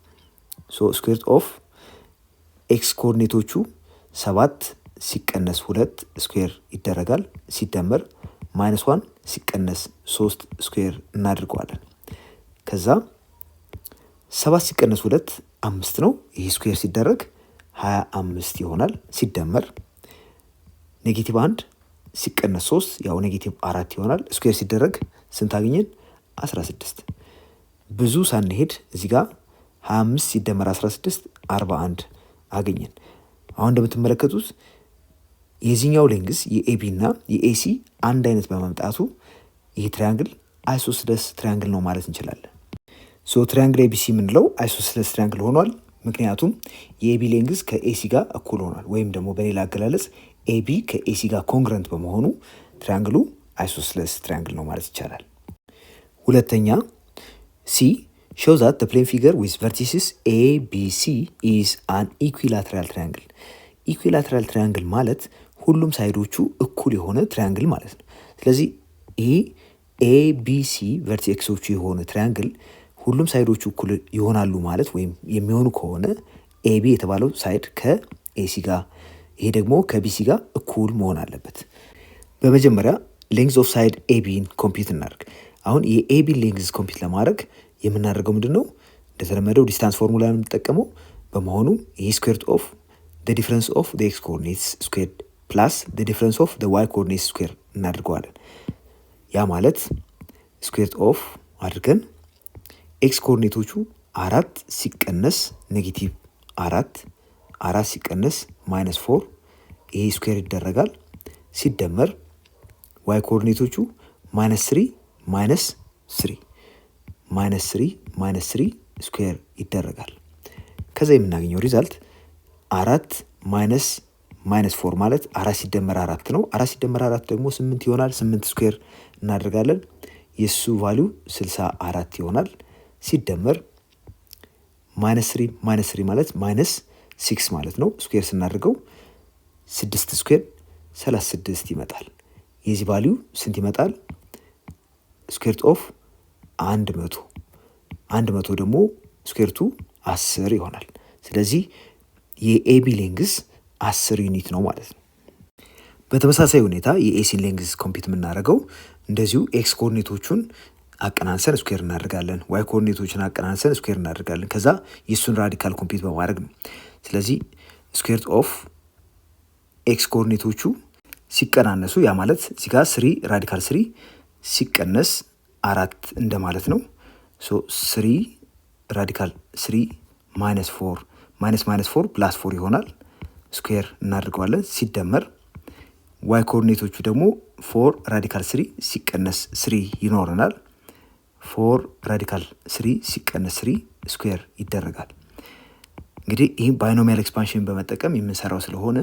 ስኩዌር ኦፍ ኤክስ ኮኦርዲኔቶቹ 7 ሲቀነስ 2 ስኩዌር ይደረጋል። ሲደመር -1 ሲቀነስ 3 ስኩዌር እናድርገዋለን። ከዛ 7 ሲቀነስ 2 5 ነው፣ ይህ ስኩዌር ሲደረግ 25 ይሆናል። ሲደመር ኔጌቲቭ 1 ሲቀነስ 3 ያው ኔጌቲቭ 4 ይሆናል። ስኩዌር ሲደረግ ስንት አገኘን? 16። ብዙ ሳንሄድ እዚህ ጋር 25 ሲደመር 16 41 አገኘን። አሁን እንደምትመለከቱት የዚህኛው ሌንግዝ የኤቢ እና የኤሲ አንድ አይነት በመምጣቱ ይህ ትሪያንግል አይሶስለስ ትሪያንግል ነው ማለት እንችላለን። ትሪያንግል ኤቢሲ የምንለው አይሶስለስ ትሪያንግል ሆኗል። ምክንያቱም የኤቢ ሌንግዝ ከኤሲ ጋር እኩል ሆኗል። ወይም ደግሞ በሌላ አገላለጽ ኤቢ ከኤሲ ጋር ኮንግረንት በመሆኑ ትሪያንግሉ አይሶስለስ ትሪያንግል ነው ማለት ይቻላል። ሁለተኛ ሲ show that the plane figure with vertices ABC is an equilateral triangle። ኢኩላተራል ትሪያንግል ማለት ሁሉም ሳይዶቹ እኩል የሆነ ትሪያንግል ማለት ነው። ስለዚህ ይሄ ኤቢሲ ቨርቴክሶቹ የሆነ ትሪያንግል ሁሉም ሳይዶቹ እኩል ይሆናሉ ማለት ወይም የሚሆኑ ከሆነ ኤቢ የተባለው ሳይድ ከኤሲ ጋር ይሄ ደግሞ ከቢሲ ጋር እኩል መሆን አለበት። በመጀመሪያ ሌንግዝ ኦፍ ሳይድ ኤቢን ኮምፒውት እናደርግ። አሁን የኤቢን ሌንግዝ ኮምፒውት ለማድረግ የምናደርገው ምንድን ነው? እንደተለመደው ዲስታንስ ፎርሙላ የምንጠቀመው በመሆኑ ይህ ስኩዌርድ ኦፍ ዲፍረንስ ኦፍ ኤክስ ኮኦርዲኔትስ ስኩዌር ፕላስ ዲፍረንስ ኦፍ ዋይ ኮኦርዲኔትስ ስኩዌር እናደርገዋለን። ያ ማለት ስኩዌርድ ኦፍ አድርገን ኤክስ ኮኦርዲኔቶቹ 4 ሲቀነስ ኔጌቲቭ 4 ሲቀነስ -4 ይሄ ስኩዌር ይደረጋል። ሲደመር ዋይ ኮኦርዲኔቶቹ -3 ስኩዌር ይደረጋል። ከዛ የምናገኘው ሪዛልት 4 -4 ማለት 4 ሲደመር 4 ነው። 4 ሲደመር 4 ደግሞ 8 ይሆናል። 8 ስኩዌር እናደርጋለን። የሱ ቫሊዩ 64 ይሆናል። ሲደመር -3 ማለት -6 ማለት ነው። ስኩዌር ስናደርገው 6 ስኩዌር 36 ይመጣል። የዚህ ቫሊዩ ስንት ይመጣል? ስኩዌርት ኦፍ 100 ደግሞ ስኩዌርቱ 10 ይሆናል። ስለዚህ የኤቢ ሌንግዝ 10 ዩኒት ነው ማለት ነው። በተመሳሳይ ሁኔታ የኤሲን ሌንግዝ ኮምፒውት የምናደርገው እንደዚሁ ኤክስ ኮኦርዲኔቶቹን አቀናንሰን ስኩዌር እናደርጋለን። ዋይ ኮኦርዲኔቶችን አቀናንሰን ስኩዌር እናደርጋለን። ከዛ የእሱን ራዲካል ኮምፒውት በማድረግ ነው። ስለዚህ ስኩዌር ኦፍ ኤክስ ኮኦርዲኔቶቹ ሲቀናነሱ ያ ማለት እዚህ ጋር 3 ራዲካል 3 ሲቀነስ 4 እንደማለት ነው። ሶ 3 ራዲካል 3 -4 ፕላስ 4 ይሆናል። ስኩዌር እናደርገዋለን። ሲደመር ዋይ ኮኦርዲኔቶቹ ደግሞ 4 ራዲካል 3 ሲቀነስ 3 ይኖረናል። 4 ራዲካል 3 ሲቀነስ 3 ስኩዌር ይደረጋል። እንግዲህ ይህ ባይኖሚያል ኤክስፓንሽን በመጠቀም የምንሰራው ስለሆነ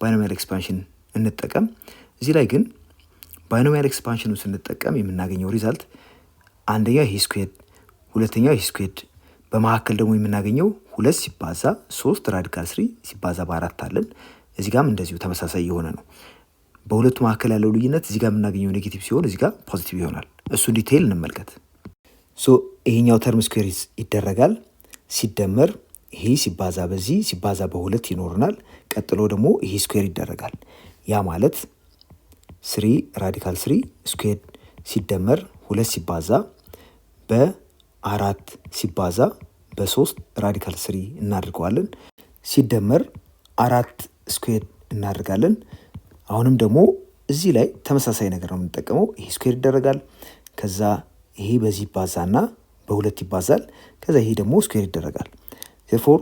ባይኖሚያል ኤክስፓንሽን እንጠቀም። እዚህ ላይ ግን ባይኖሚያል ኤክስፓንሽኑ ስንጠቀም የምናገኘው ሪዛልት አንደኛው ይሄ ስኩዌር፣ ሁለተኛው ይሄ ስኩዌር፣ በመካከል ደግሞ የምናገኘው 2 ሲባዛ 3 ራዲካል 3 ሲባዛ በ4 አለን። እዚህ ጋርም እንደዚሁ ተመሳሳይ የሆነ ነው። በሁለቱ መካከል ያለው ልዩነት እዚህ ጋር የምናገኘው ኔጌቲቭ ሲሆን እዚህ ጋር ፖዚቲቭ ይሆናል። እሱን ዲቴይል እንመልከት። ሶ ይሄኛው ተርም ስኩዌር ይደረጋል። ሲደመር ይሄ ሲባዛ በዚህ ሲባዛ በ2 ይኖርናል። ቀጥሎ ደግሞ ይሄ ስኩዌር ይደረጋል። ያ ማለት 3 ራዲካል 3 ስኩዌር ሲደመር 2 ሲባዛ በ4 ሲባዛ በ3 ራዲካል 3 እናድርገዋለን። ሲደመር 4 ስኩዌር እናደርጋለን። አሁንም ደግሞ እዚህ ላይ ተመሳሳይ ነገር ነው የምንጠቀመው። ይሄ ስኩዌር ይደረጋል። ከዛ ይሄ በዚህ ይባዛና በ2 ይባዛል። ከዛ ይሄ ደግሞ ስኩዌር ይደረጋል። ዜርፎር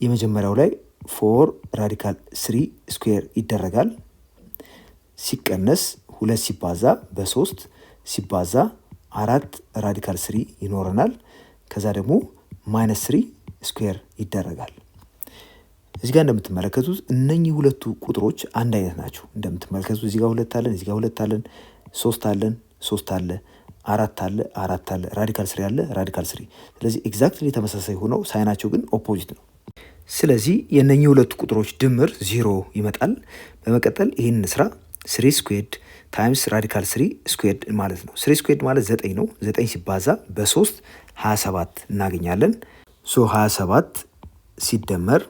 የመጀመሪያው ላይ 4 ራዲካል 3 ስኩዌር ይደረጋል። ሲቀነስ 2 ሲባዛ በ3 ሲባዛ 4 ራዲካል 3 ይኖረናል። ከዛ ደግሞ -3 ስኩዌር ይደረጋል። እዚህ ጋር እንደምትመለከቱት እነኚህ ሁለቱ ቁጥሮች አንድ አይነት ናቸው። እንደምትመለከቱት እዚህ ጋር 2 አለን፣ እዚህ ጋር 2 አለን፣ 3 አለን፣ 3 አለ፣ 4 አለ፣ 4 አለ፣ ራዲካል 3 አለ፣ ራዲካል 3። ስለዚህ ኤግዛክትሊ ተመሳሳይ ሆነው ሳይናቸው ግን ኦፖዚት ነው። ስለዚህ የእነኚህ ሁለቱ ቁጥሮች ድምር 0 ይመጣል። በመቀጠል ይህንን ስራ 3 ስኩዌርድ ታይምስ ራዲካል 3 ስኩዌርድ ማለት ነው። 3 ስኩዌርድ ማለት 9 ነው። 9 ሲባዛ በ3 27 እናገኛለን። ሶ 27 ሲደመር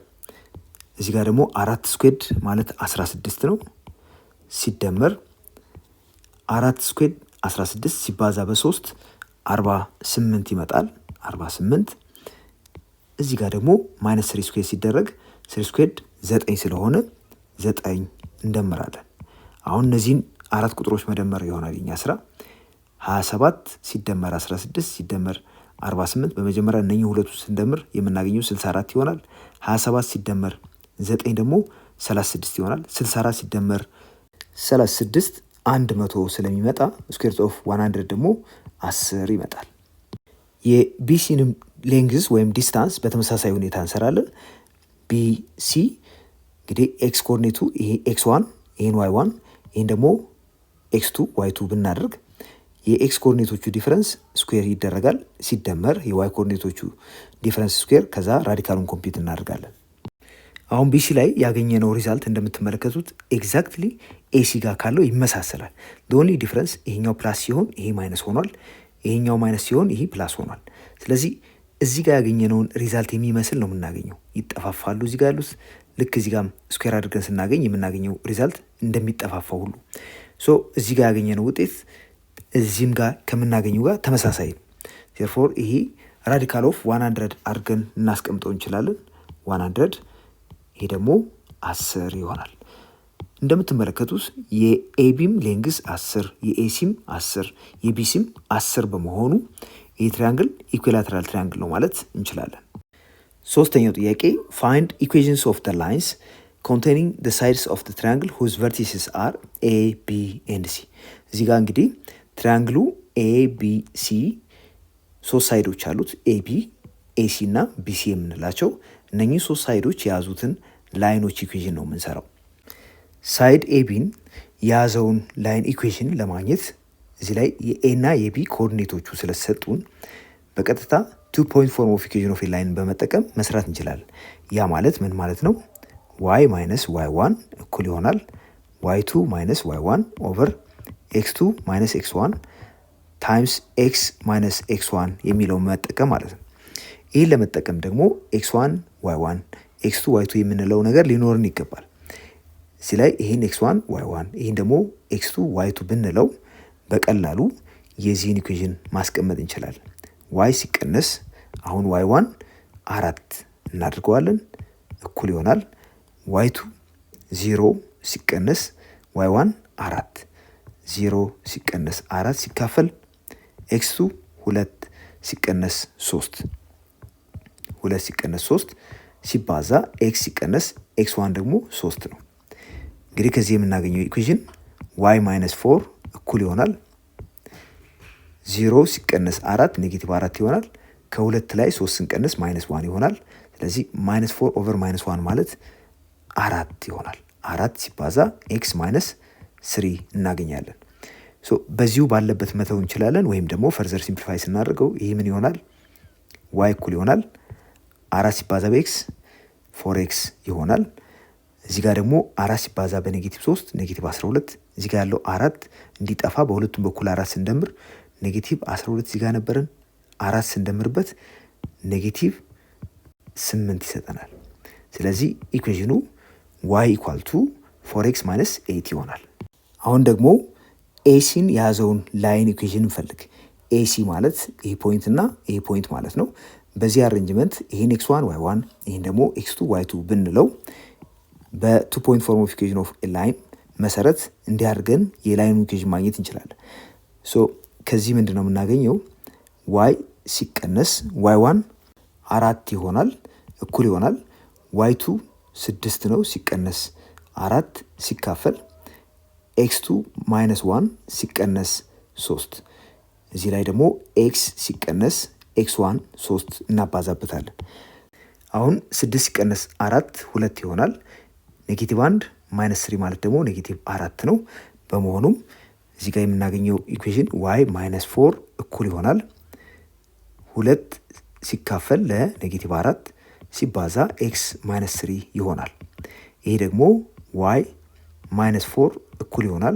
እዚህ ጋር ደግሞ 4 ስኩዌርድ ማለት 16 ነው። ሲደመር 4 ስኩዌርድ 16 ሲባዛ በ3 48 ይመጣል። 48 እዚህ ጋር ደግሞ -3 ስኩዌር ሲደረግ 3 ስኩዌርድ 9 ስለሆነ 9 እንደምራለን። አሁን እነዚህን 4 ቁጥሮች መደመር ይሆናል የኛ ስራ። 27 ሲደመር 16 ሲደመር 48 በመጀመሪያ እነኚህ ሁለቱ ስንደምር የምናገኘው 64 ይሆናል። 27 ሲደመር 9 ደግሞ 36 ይሆናል። 64 ሲደመር 36 100 ስለሚመጣ ስኩዌር ኦፍ 100 ደግሞ 10 ይመጣል። የቢሲንም ሌንግዝ ወይም ዲስታንስ በተመሳሳይ ሁኔታ እንሰራለን። ቢሲ እንግዲህ ኤክስ ኮኦርዲኔቱ ይሄ ኤክስ1 ይሄን ዋይ1 ይሄን ደግሞ ኤክስ2 ዋይ2 ብናደርግ የኤክስ ኮኦርዲኔቶቹ ዲፈረንስ ስኩዌር ይደረጋል። ሲደመር የዋይ ኮኦርዲኔቶቹ ዲፈረንስ ስኩዌር ከዛ ራዲካሉን ኮምፒውት እናደርጋለን። አሁን ቢሲ ላይ ያገኘነው ሪዛልት እንደምትመለከቱት ኤግዛክትሊ ኤሲ ጋር ካለው ይመሳሰላል። ኦንሊ ዲፍረንስ ይሄኛው ፕላስ ሲሆን ይሄ ማይነስ ሆኗል፣ ይሄኛው ማይነስ ሲሆን ይሄ ፕላስ ሆኗል። ስለዚህ እዚህ ጋር ያገኘነውን ሪዛልት የሚመስል ነው የምናገኘው። ይጠፋፋሉ እዚህ ጋር ያሉት ልክ እዚህ ጋር ስኩዌር አድርገን ስናገኝ የምናገኘው ሪዛልት እንደሚጠፋፋው ሁሉ እዚህ ጋር ያገኘነው ውጤት እዚህም ጋር ከምናገኘው ጋር ተመሳሳይ ነው። ዜርፎር ይሄ ራዲካል ኦፍ 100 አድርገን እናስቀምጠው እንችላለን። 100 ይሄ ደግሞ 10 ይሆናል። እንደምትመለከቱት የኤቢም ሌንግስ 10 የኤሲም 10 የቢሲም 10 በመሆኑ ይህ ትሪያንግል ኢኩላተራል ትሪያንግል ነው ማለት እንችላለን። ሶስተኛው ጥያቄ ፋይንድ ኢኩዌሽንስ ኦፍ ዘ ላይንስ ኮንቴኒንግ ዘ ሳይድስ ኦፍ ዘ ትሪያንግል ሁዝ ቨርቲስስ አር ኤ ቢ ኤንድ ሲ። እዚህ ጋር እንግዲህ ትሪያንግሉ ኤ ቢ ሲ 3 ሳይዶች አሉት። ኤ ቢ ኤሲ እና ቢሲ የምንላቸው እነኚህ 3 ሳይዶች የያዙትን ላይኖች ኢኩዌሽን ነው የምንሰራው። ሳይድ ኤቢን የያዘውን ላይን ኢኩዌሽን ለማግኘት እዚህ ላይ የኤ እና የቢ ኮኦርዲኔቶቹ ስለተሰጡን በቀጥታ 2 ፖይንት ፎርም ኦፍ ኢኩዌሽን ኦፍ ላይን በመጠቀም መስራት እንችላለን። ያ ማለት ምን ማለት ነው? ዋይ ማይነስ ዋይ ዋን እኩል ይሆናል ዋይ ቱ ማይነስ ዋይ ዋን ኦቨር ኤክስ ቱ ማይነስ ኤክስ ዋን ታይምስ ኤክስ ማይነስ ኤክስ ዋን የሚለውን መጠቀም ማለት ነው። ይህን ለመጠቀም ደግሞ ኤክስ ዋን ዋይ ዋን ኤክስ ቱ ዋይ ቱ የምንለው ነገር ሊኖርን ይገባል። እዚህ ላይ ይህን ኤክስ ዋን ዋይ ዋን ይህን ደግሞ ኤክስ ቱ ዋይ ቱ ብንለው በቀላሉ የዚህን ኢኩዌሽን ማስቀመጥ እንችላለን። ዋይ ሲቀነስ አሁን ዋይ ዋን 4 እናድርገዋለን እኩል ይሆናል ዋይ ቱ 0 ሲቀነስ ዋይ ዋን 4 0 ሲቀነስ 4 ሲካፈል ኤክስ ቱ 2 ሲቀነስ 3 2 ሲቀነስ 3 ሲባዛ ኤክስ ሲቀነስ ኤክስ ዋን ደግሞ 3 ነው። እንግዲህ ከዚህ የምናገኘው ኢኩዌሽን ዋይ ማይነስ 4 እኩል ይሆናል 0 ሲቀነስ 4 ኔጌቲቭ 4 ይሆናል። ከ2 ላይ 3 ስንቀነስ ማይነስ 1 ይሆናል። ስለዚህ ማይነስ 4 ኦቨር ማይነስ 1 ማለት 4 ይሆናል። 4 ሲባዛ ኤክስ ማይነስ 3 እናገኛለን። በዚሁ ባለበት መተው እንችላለን፣ ወይም ደግሞ ፈርዘር ሲምፕሊፋይ ስናደርገው ይህ ምን ይሆናል? ዋይ እኩል ይሆናል 4 ሲባዛ በኤክስ 4ኤክስ ይሆናል። እዚህ ጋር ደግሞ 4 ሲባዛ በኔጌቲቭ 3 ኔጌቲቭ 12 እዚህ ጋር ያለው 4 እንዲጠፋ በሁለቱም በኩል 4 ስንደምር ኔጌቲቭ 12 እዚህ ጋር ነበረን 4 ስንደምርበት ኔጌቲቭ 8 ይሰጠናል። ስለዚህ ኢኩዌሽኑ ዋይ ኢኳል ቱ 4ኤክስ ማይነስ 8 ይሆናል። አሁን ደግሞ ኤሲን የያዘውን ላይን ኢኩዌሽን እንፈልግ። ኤሲ ማለት ይሄ ፖይንት እና ይሄ ፖይንት ማለት ነው። በዚህ አሬንጅመንት ይሄን ኤክስ ዋን ዋይ ዋን ይሄን ደግሞ ኤክስ ቱ ዋይ ቱ ብንለው በ2 ፖይንት ፎርም ኦፍ ኢኩዌሽን ኦፍ ላይን መሰረት እንዲያርገን የላይኑ ኢኩዌሽን ማግኘት እንችላለን። ከዚህ ምንድን ነው የምናገኘው? ዋይ ሲቀነስ ዋይ ዋን 4 ይሆናል እኩል ይሆናል ዋይ ቱ 6 ነው ሲቀነስ 4 ሲካፈል ኤክስ ቱ ማይነስ 1 ሲቀነስ 3 እዚህ ላይ ደግሞ ኤክስ ሲቀነስ ኤክስ ዋን 3 እናባዛበታለን። አሁን 6 ሲቀነስ 4 2 ይሆናል። ኔጌቲቭ 1 ማይነስ 3 ማለት ደግሞ ኔጌቲቭ 4 ነው። በመሆኑም እዚህ ጋር የምናገኘው ኢኩዌሽን ዋይ ማይነስ 4 እኩል ይሆናል 2 ሲካፈል ለኔጌቲቭ 4 ሲባዛ ኤክስ ማይነስ 3 ይሆናል። ይሄ ደግሞ ዋይ ማይነስ 4 እኩል ይሆናል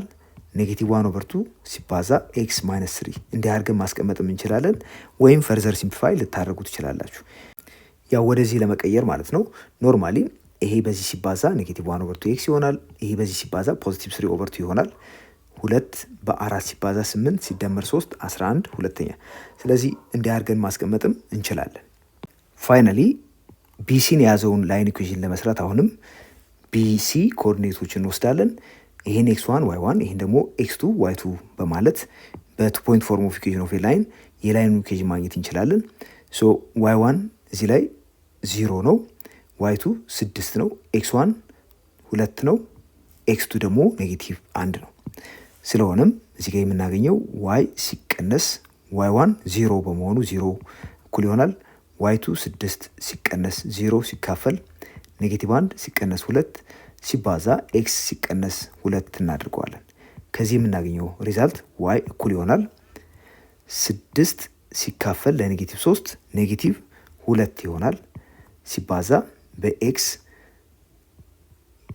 ኔጌቲቭ 1 ኦቨር 2 ሲባዛ ኤክስ ማይነስ 3 እንዲህ አድርገን ማስቀመጥም እንችላለን፣ ወይም ፈርዘር ሲምፕሊፋይ ልታደርጉ ትችላላችሁ። ያው ወደዚህ ለመቀየር ማለት ነው። ኖርማሊ ይሄ በዚህ ሲባዛ ኔጌቲቭ 1 ኦቨር 2 ኤክስ ይሆናል። ይሄ በዚህ ሲባዛ ፖዚቲቭ 3 ኦቨር 2 ይሆናል። 2 በ4 ሲባዛ 8 ሲደመር 3 11 ሁለተኛ። ስለዚህ እንዲህ አድርገን ማስቀመጥም እንችላለን። ፋይናሊ ቢሲን የያዘውን ላይን ኢኩዌሽን ለመስራት አሁንም ቢሲ ኮኦርዲኔቶችን እንወስዳለን። ይሄን ኤክስ ዋን ዋይ ዋን ይሄን ደግሞ ኤክስ ቱ ዋይ ቱ በማለት በ2 ፖይንት ፎርም ኦፍ ኢኩዌሽን ኦፍ ላይን የላይኑ ኢኩዌሽን ማግኘት እንችላለን። ዋይ ዋን እዚህ ላይ 0 ነው፣ ዋይ ቱ 6 ነው፣ ኤክስ ዋን 2 ነው፣ ኤክስ ቱ ደግሞ ኔጌቲቭ 1 ነው። ስለሆነም እዚህ ጋር የምናገኘው ዋይ ሲቀነስ ዋይ ዋን 0 በመሆኑ 0 እኩል ይሆናል ዋይ ቱ 6 ሲቀነስ 0 ሲካፈል ኔጌቲቭ 1 ሲቀነስ 2 ሲባዛ ኤክስ ሲቀነስ 2 እናድርገዋለን። ከዚህ የምናገኘው ሪዛልት ዋይ እኩል ይሆናል 6 ሲካፈል ለኔጌቲቭ 3 ኔጌቲቭ 2 ይሆናል ሲባዛ በኤክስ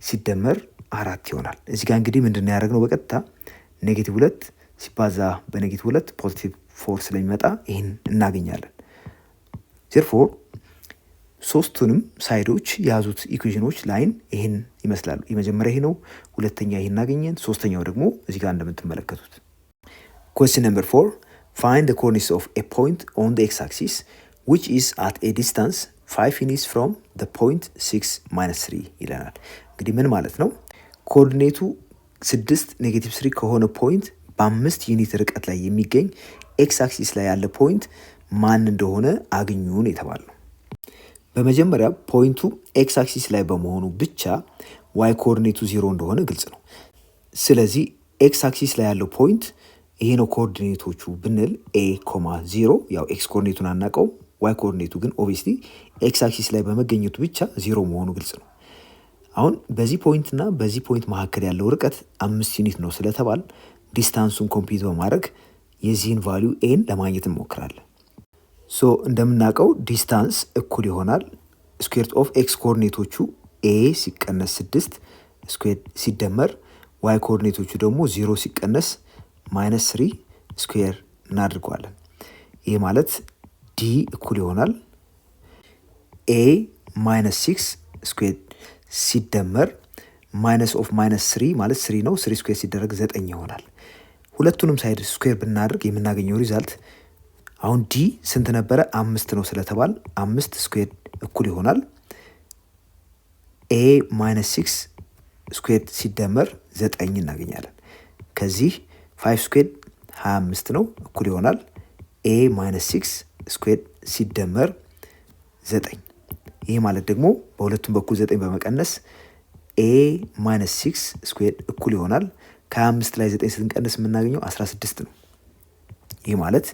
ሲደመር 4 ይሆናል። እዚህ ጋር እንግዲህ ምንድነው ያደረግነው በቀጥታ -2 ሲባዛ በ-2 ፖዚቲቭ 4 ስለሚመጣ ይህን እናገኛለን። ዜርፎር ሶስቱንም ሳይዶች የያዙት ኢኩዌሽኖች ላይን ይህን ይመስላሉ። የመጀመሪያ ይሄ ነው፣ ሁለተኛ ይህን እናገኘን፣ ሶስተኛው ደግሞ እዚህ ጋር እንደምትመለከቱት። Question number 4 find the coordinates of a point on the x-axis which is at a distance 5 units from the point 6 - 3 ይለናል። እንግዲህ ምን ማለት ነው? ኮኦርዲኔቱ 6 -3 ከሆነ ፖይንት በ5 ዩኒት ርቀት ላይ የሚገኝ ኤክስ አክሲስ ላይ ያለ ፖይንት ማን እንደሆነ አግኙን የተባለው። በመጀመሪያ ፖይንቱ ኤክስ አክሲስ ላይ በመሆኑ ብቻ ዋይ ኮኦርዲኔቱ 0 እንደሆነ ግልጽ ነው። ስለዚህ ኤክስ አክሲስ ላይ ያለው ፖይንት ይሄ ነው ኮኦርዲኔቶቹ ብንል ኤ ኮማ 0 ያው ኤክስ ኮኦርዲኔቱን አናውቀው፣ ዋይ ኮኦርዲኔቱ ግን ኦብቪየስሊ ኤክስ አክሲስ ላይ በመገኘቱ ብቻ 0 መሆኑ ግልጽ ነው። አሁን በዚህ ፖይንት እና በዚህ ፖይንት መካከል ያለው ርቀት 5 ዩኒት ነው ስለተባል ዲስታንሱን ኮምፒውት በማድረግ የዚህን ቫሊዩ ኤን ለማግኘት እንሞክራለን። ሶ እንደምናውቀው ዲስታንስ እኩል ይሆናል ስኩዌር ኦፍ ኤክስ ኮኦርዲኔቶቹ ኤ ሲቀነስ 6 ስኩዌር ሲደመር ዋይ ኮኦርዲኔቶቹ ደግሞ 0 ሲቀነስ -3 ስኩዌር እናድርገዋለን። ይህ ማለት ዲ እኩል ይሆናል ኤ -6 ስኩዌር ሲደመር ማይነስ ኦፍ -3 ማለት 3 ነው። 3 ስኩዌር ሲደረግ 9 ይሆናል። ሁለቱንም ሳይድ ስኩዌር ብናደርግ የምናገኘው ሪዛልት አሁን ዲ ስንት ነበረ? 5 ነው ስለተባል 5 ስኩዌር እኩል ይሆናል ኤ -6 ስኩዌር ሲደመር 9 እናገኛለን። ከዚህ 5 ስኩዌር 25 ነው እኩል ይሆናል ኤ -6 ስኩዌር ሲደመር 9። ይህ ማለት ደግሞ በሁለቱም በኩል 9 በመቀነስ ኤ -6 ስኩዌር እኩል ይሆናል ከ25 ላይ 9 ስንቀንስ የምናገኘው 16 ነው። ይህ ማለት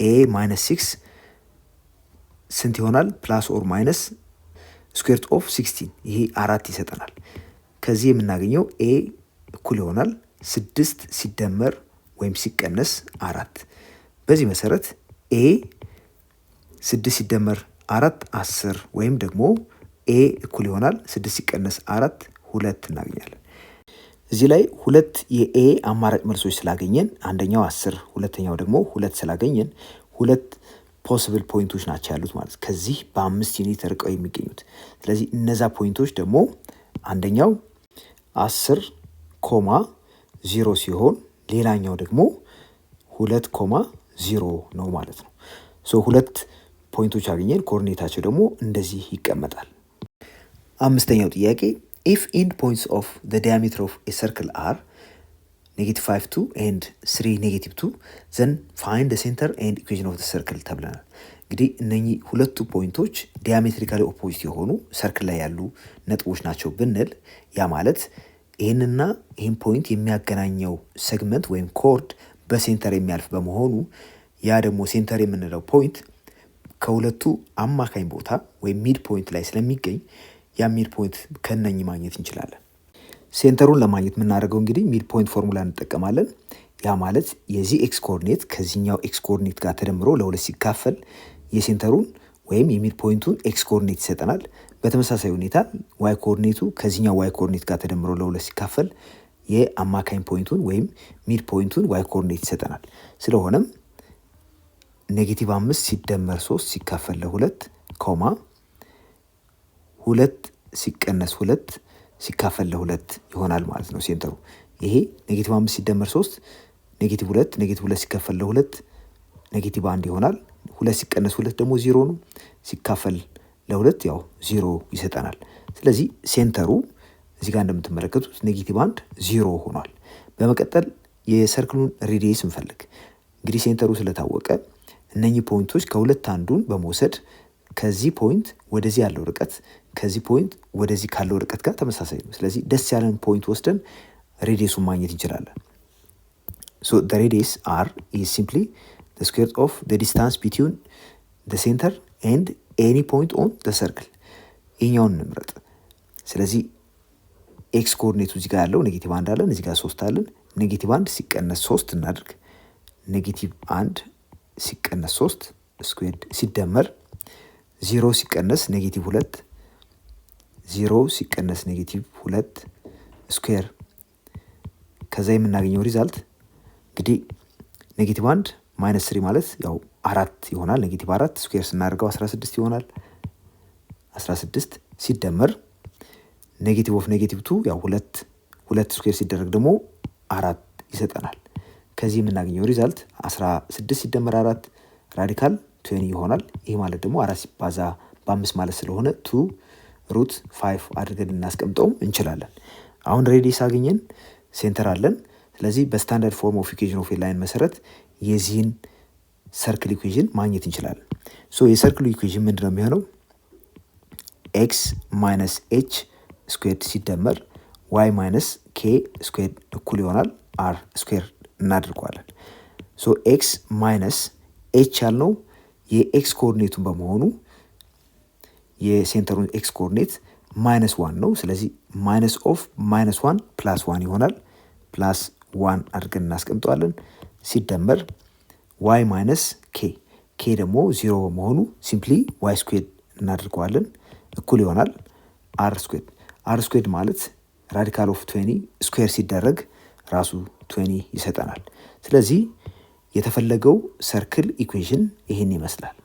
ኤ -6 ስንት ይሆናል? ፕላስ ኦር ማይነስ ስኩዌር ኦፍ 16 ይሄ 4 ይሰጠናል። ከዚህ የምናገኘው ኤ እኩል ይሆናል 6 ሲደመር ወይም ሲቀነስ 4። በዚህ መሰረት ኤ 6 ሲደመር 4 10 ወይም ደግሞ ኤ እኩል ይሆናል 6 ሲቀነስ 4 2 እናገኛለን። እዚህ ላይ ሁለት የኤ አማራጭ መልሶች ስላገኘን አንደኛው 10 ሁለተኛው ደግሞ 2 ስላገኘን ሁለት ፖሲብል ፖይንቶች ናቸው ያሉት ማለት ከዚህ በ5 ዩኒት ርቀው የሚገኙት። ስለዚህ እነዛ ፖይንቶች ደግሞ አንደኛው 10,0 ሲሆን ሌላኛው ደግሞ 2,0 ነው ማለት ነው። ሶ ሁለት ፖይንቶች አገኘን። ኮኦርዲኔታቸው ደግሞ እንደዚህ ይቀመጣል። አምስተኛው ጥያቄ if end points of the diameter of a circle are -5 2 and 3 -2 then find the center and equation of the circle ተብለናል። እንግዲህ እነኚህ ሁለቱ ፖይንቶች ዲያሜትሪካሊ ኦፖዚት የሆኑ ሰርክል ላይ ያሉ ነጥቦች ናቸው ብንል ያ ማለት ይህንና ይህን ፖይንት የሚያገናኘው ሴግመንት ወይም ኮርድ በሴንተር የሚያልፍ በመሆኑ ያ ደግሞ ሴንተር የምንለው ፖይንት ከሁለቱ አማካኝ ቦታ ወይም ሚድ ፖይንት ላይ ስለሚገኝ ያ ሚድ ፖይንት ከነኚህ ማግኘት እንችላለን። ሴንተሩን ለማግኘት የምናደርገው እንግዲህ ሚድ ፖይንት ፎርሙላ እንጠቀማለን። ያ ማለት የዚህ ኤክስ ኮኦርዲኔት ከዚህኛው ኤክስ ኮኦርዲኔት ጋር ተደምሮ ለሁለት ሲካፈል የሴንተሩን ወይም የሚድ ፖይንቱን ኤክስ ኮኦርዲኔት ይሰጠናል። በተመሳሳይ ሁኔታ ዋይ ኮኦርዲኔቱ ከዚህኛው ዋይ ኮኦርዲኔት ጋር ተደምሮ ለሁለት ሲካፈል የአማካኝ ፖይንቱን ወይም ሚድ ፖይንቱን ዋይ ኮኦርዲኔት ይሰጠናል። ስለሆነም -5 ሲደመር 3 ሲካፈል ለ2 ኮማ 2 ሲቀነስ 2 ሲካፈል ለ2 ይሆናል ማለት ነው ሴንተሩ። ይሄ -5 ሲደመር 3 -2 -2 ሲካፈል ለ2 -1 ይሆናል። 2 ሲቀነስ 2 ደግሞ 0 ነው። ሲካፈል ለ2 ያው 0 ይሰጠናል። ስለዚህ ሴንተሩ እዚህ ጋር እንደምትመለከቱት -1 0 ሆኗል። በመቀጠል የሰርክሉን ሬዲየስ እንፈልግ። እንግዲህ ሴንተሩ ስለታወቀ እነኚህ ፖይንቶች ከሁለት አንዱን በመውሰድ ከዚህ ፖይንት ወደዚህ ያለው ርቀት ከዚህ ፖይንት ወደዚህ ካለው ርቀት ጋር ተመሳሳይ ነው። ስለዚህ ደስ ያለን ፖይንት ወስደን ሬዲየሱን ማግኘት እንችላለን። so the radius r is simply the square of the distance between the center and any point on the circle። ይሄኛውን እንምረጥ። ስለዚህ ኤክስ ኮኦርዲኔቱ እዚህ ጋር ያለው -1 አለን፣ እዚህ ጋር 3 አለን። -1 ሲቀነስ 3 እናድርግ። -1 ሲቀነስ 3 ስኩዌር ሲደመር 0 ሲቀነስ -2 0 ሲቀነስ ኔጌቲቭ 2 ስኩዌር ከዛ የምናገኘው ሪዛልት እንግዲህ ኔጌቲቭ 1 ማይነስ 3 ማለት ያው 4 ይሆናል። ኔጌቲቭ 4 ስኩዌር ስናደርገው 16 ይሆናል። 16 ሲደመር ኔጌቲቭ ኦፍ ኔጌቲቭ 2 ያው 2 ስኩዌር ሲደረግ ደግሞ 4 ይሰጠናል። ከዚህ የምናገኘው ሪዛልት 16 ሲደመር 4 ራዲካል 20 ይሆናል። ይህ ማለት ደግሞ 4 ሲባዛ በ5 ማለት ስለሆነ 2 ሩት 5 አድርገን ልናስቀምጠውም እንችላለን። አሁን ሬዲየስ አገኘን፣ ሴንተር አለን። ስለዚህ በስታንዳርድ ፎርም ኦፍ ኢኩዌሽን ኦፍ ኤ ላይን መሰረት የዚህን ሰርክል ኢኩዌሽን ማግኘት እንችላለን። ሶ የሰርክሉ ኢኩዌሽን ምንድነው የሚሆነው? ኤክስ ማይነስ ኤች ስኩዌርድ ሲደመር ዋይ ማይነስ ኬ ስኩዌርድ እኩል ይሆናል አር ስኩዌር እናድርገዋለን። ሶ ኤክስ ማይነስ ኤች ያልነው የኤክስ ኮኦርዲኔቱን በመሆኑ የሴንተሩን ኤክስ ኮኦርዲኔት -1 ነው። ስለዚህ ማይነስ ኦፍ -1 + 1 ይሆናል። +1 አድርገን እናስቀምጠዋለን። ሲደመር ዋይ ማይነስ ኬ ደግሞ 0 በመሆኑ ሲምፕሊ ዋይ ስኩዌር እናድርገዋለን እኩል ይሆናል አር ስኩዌር ማለት ራዲካል ኦፍ 20 ስኩዌር ሲደረግ ራሱ 20 ይሰጠናል። ስለዚህ የተፈለገው ሰርክል ኢኩዌሽን ይህን ይመስላል።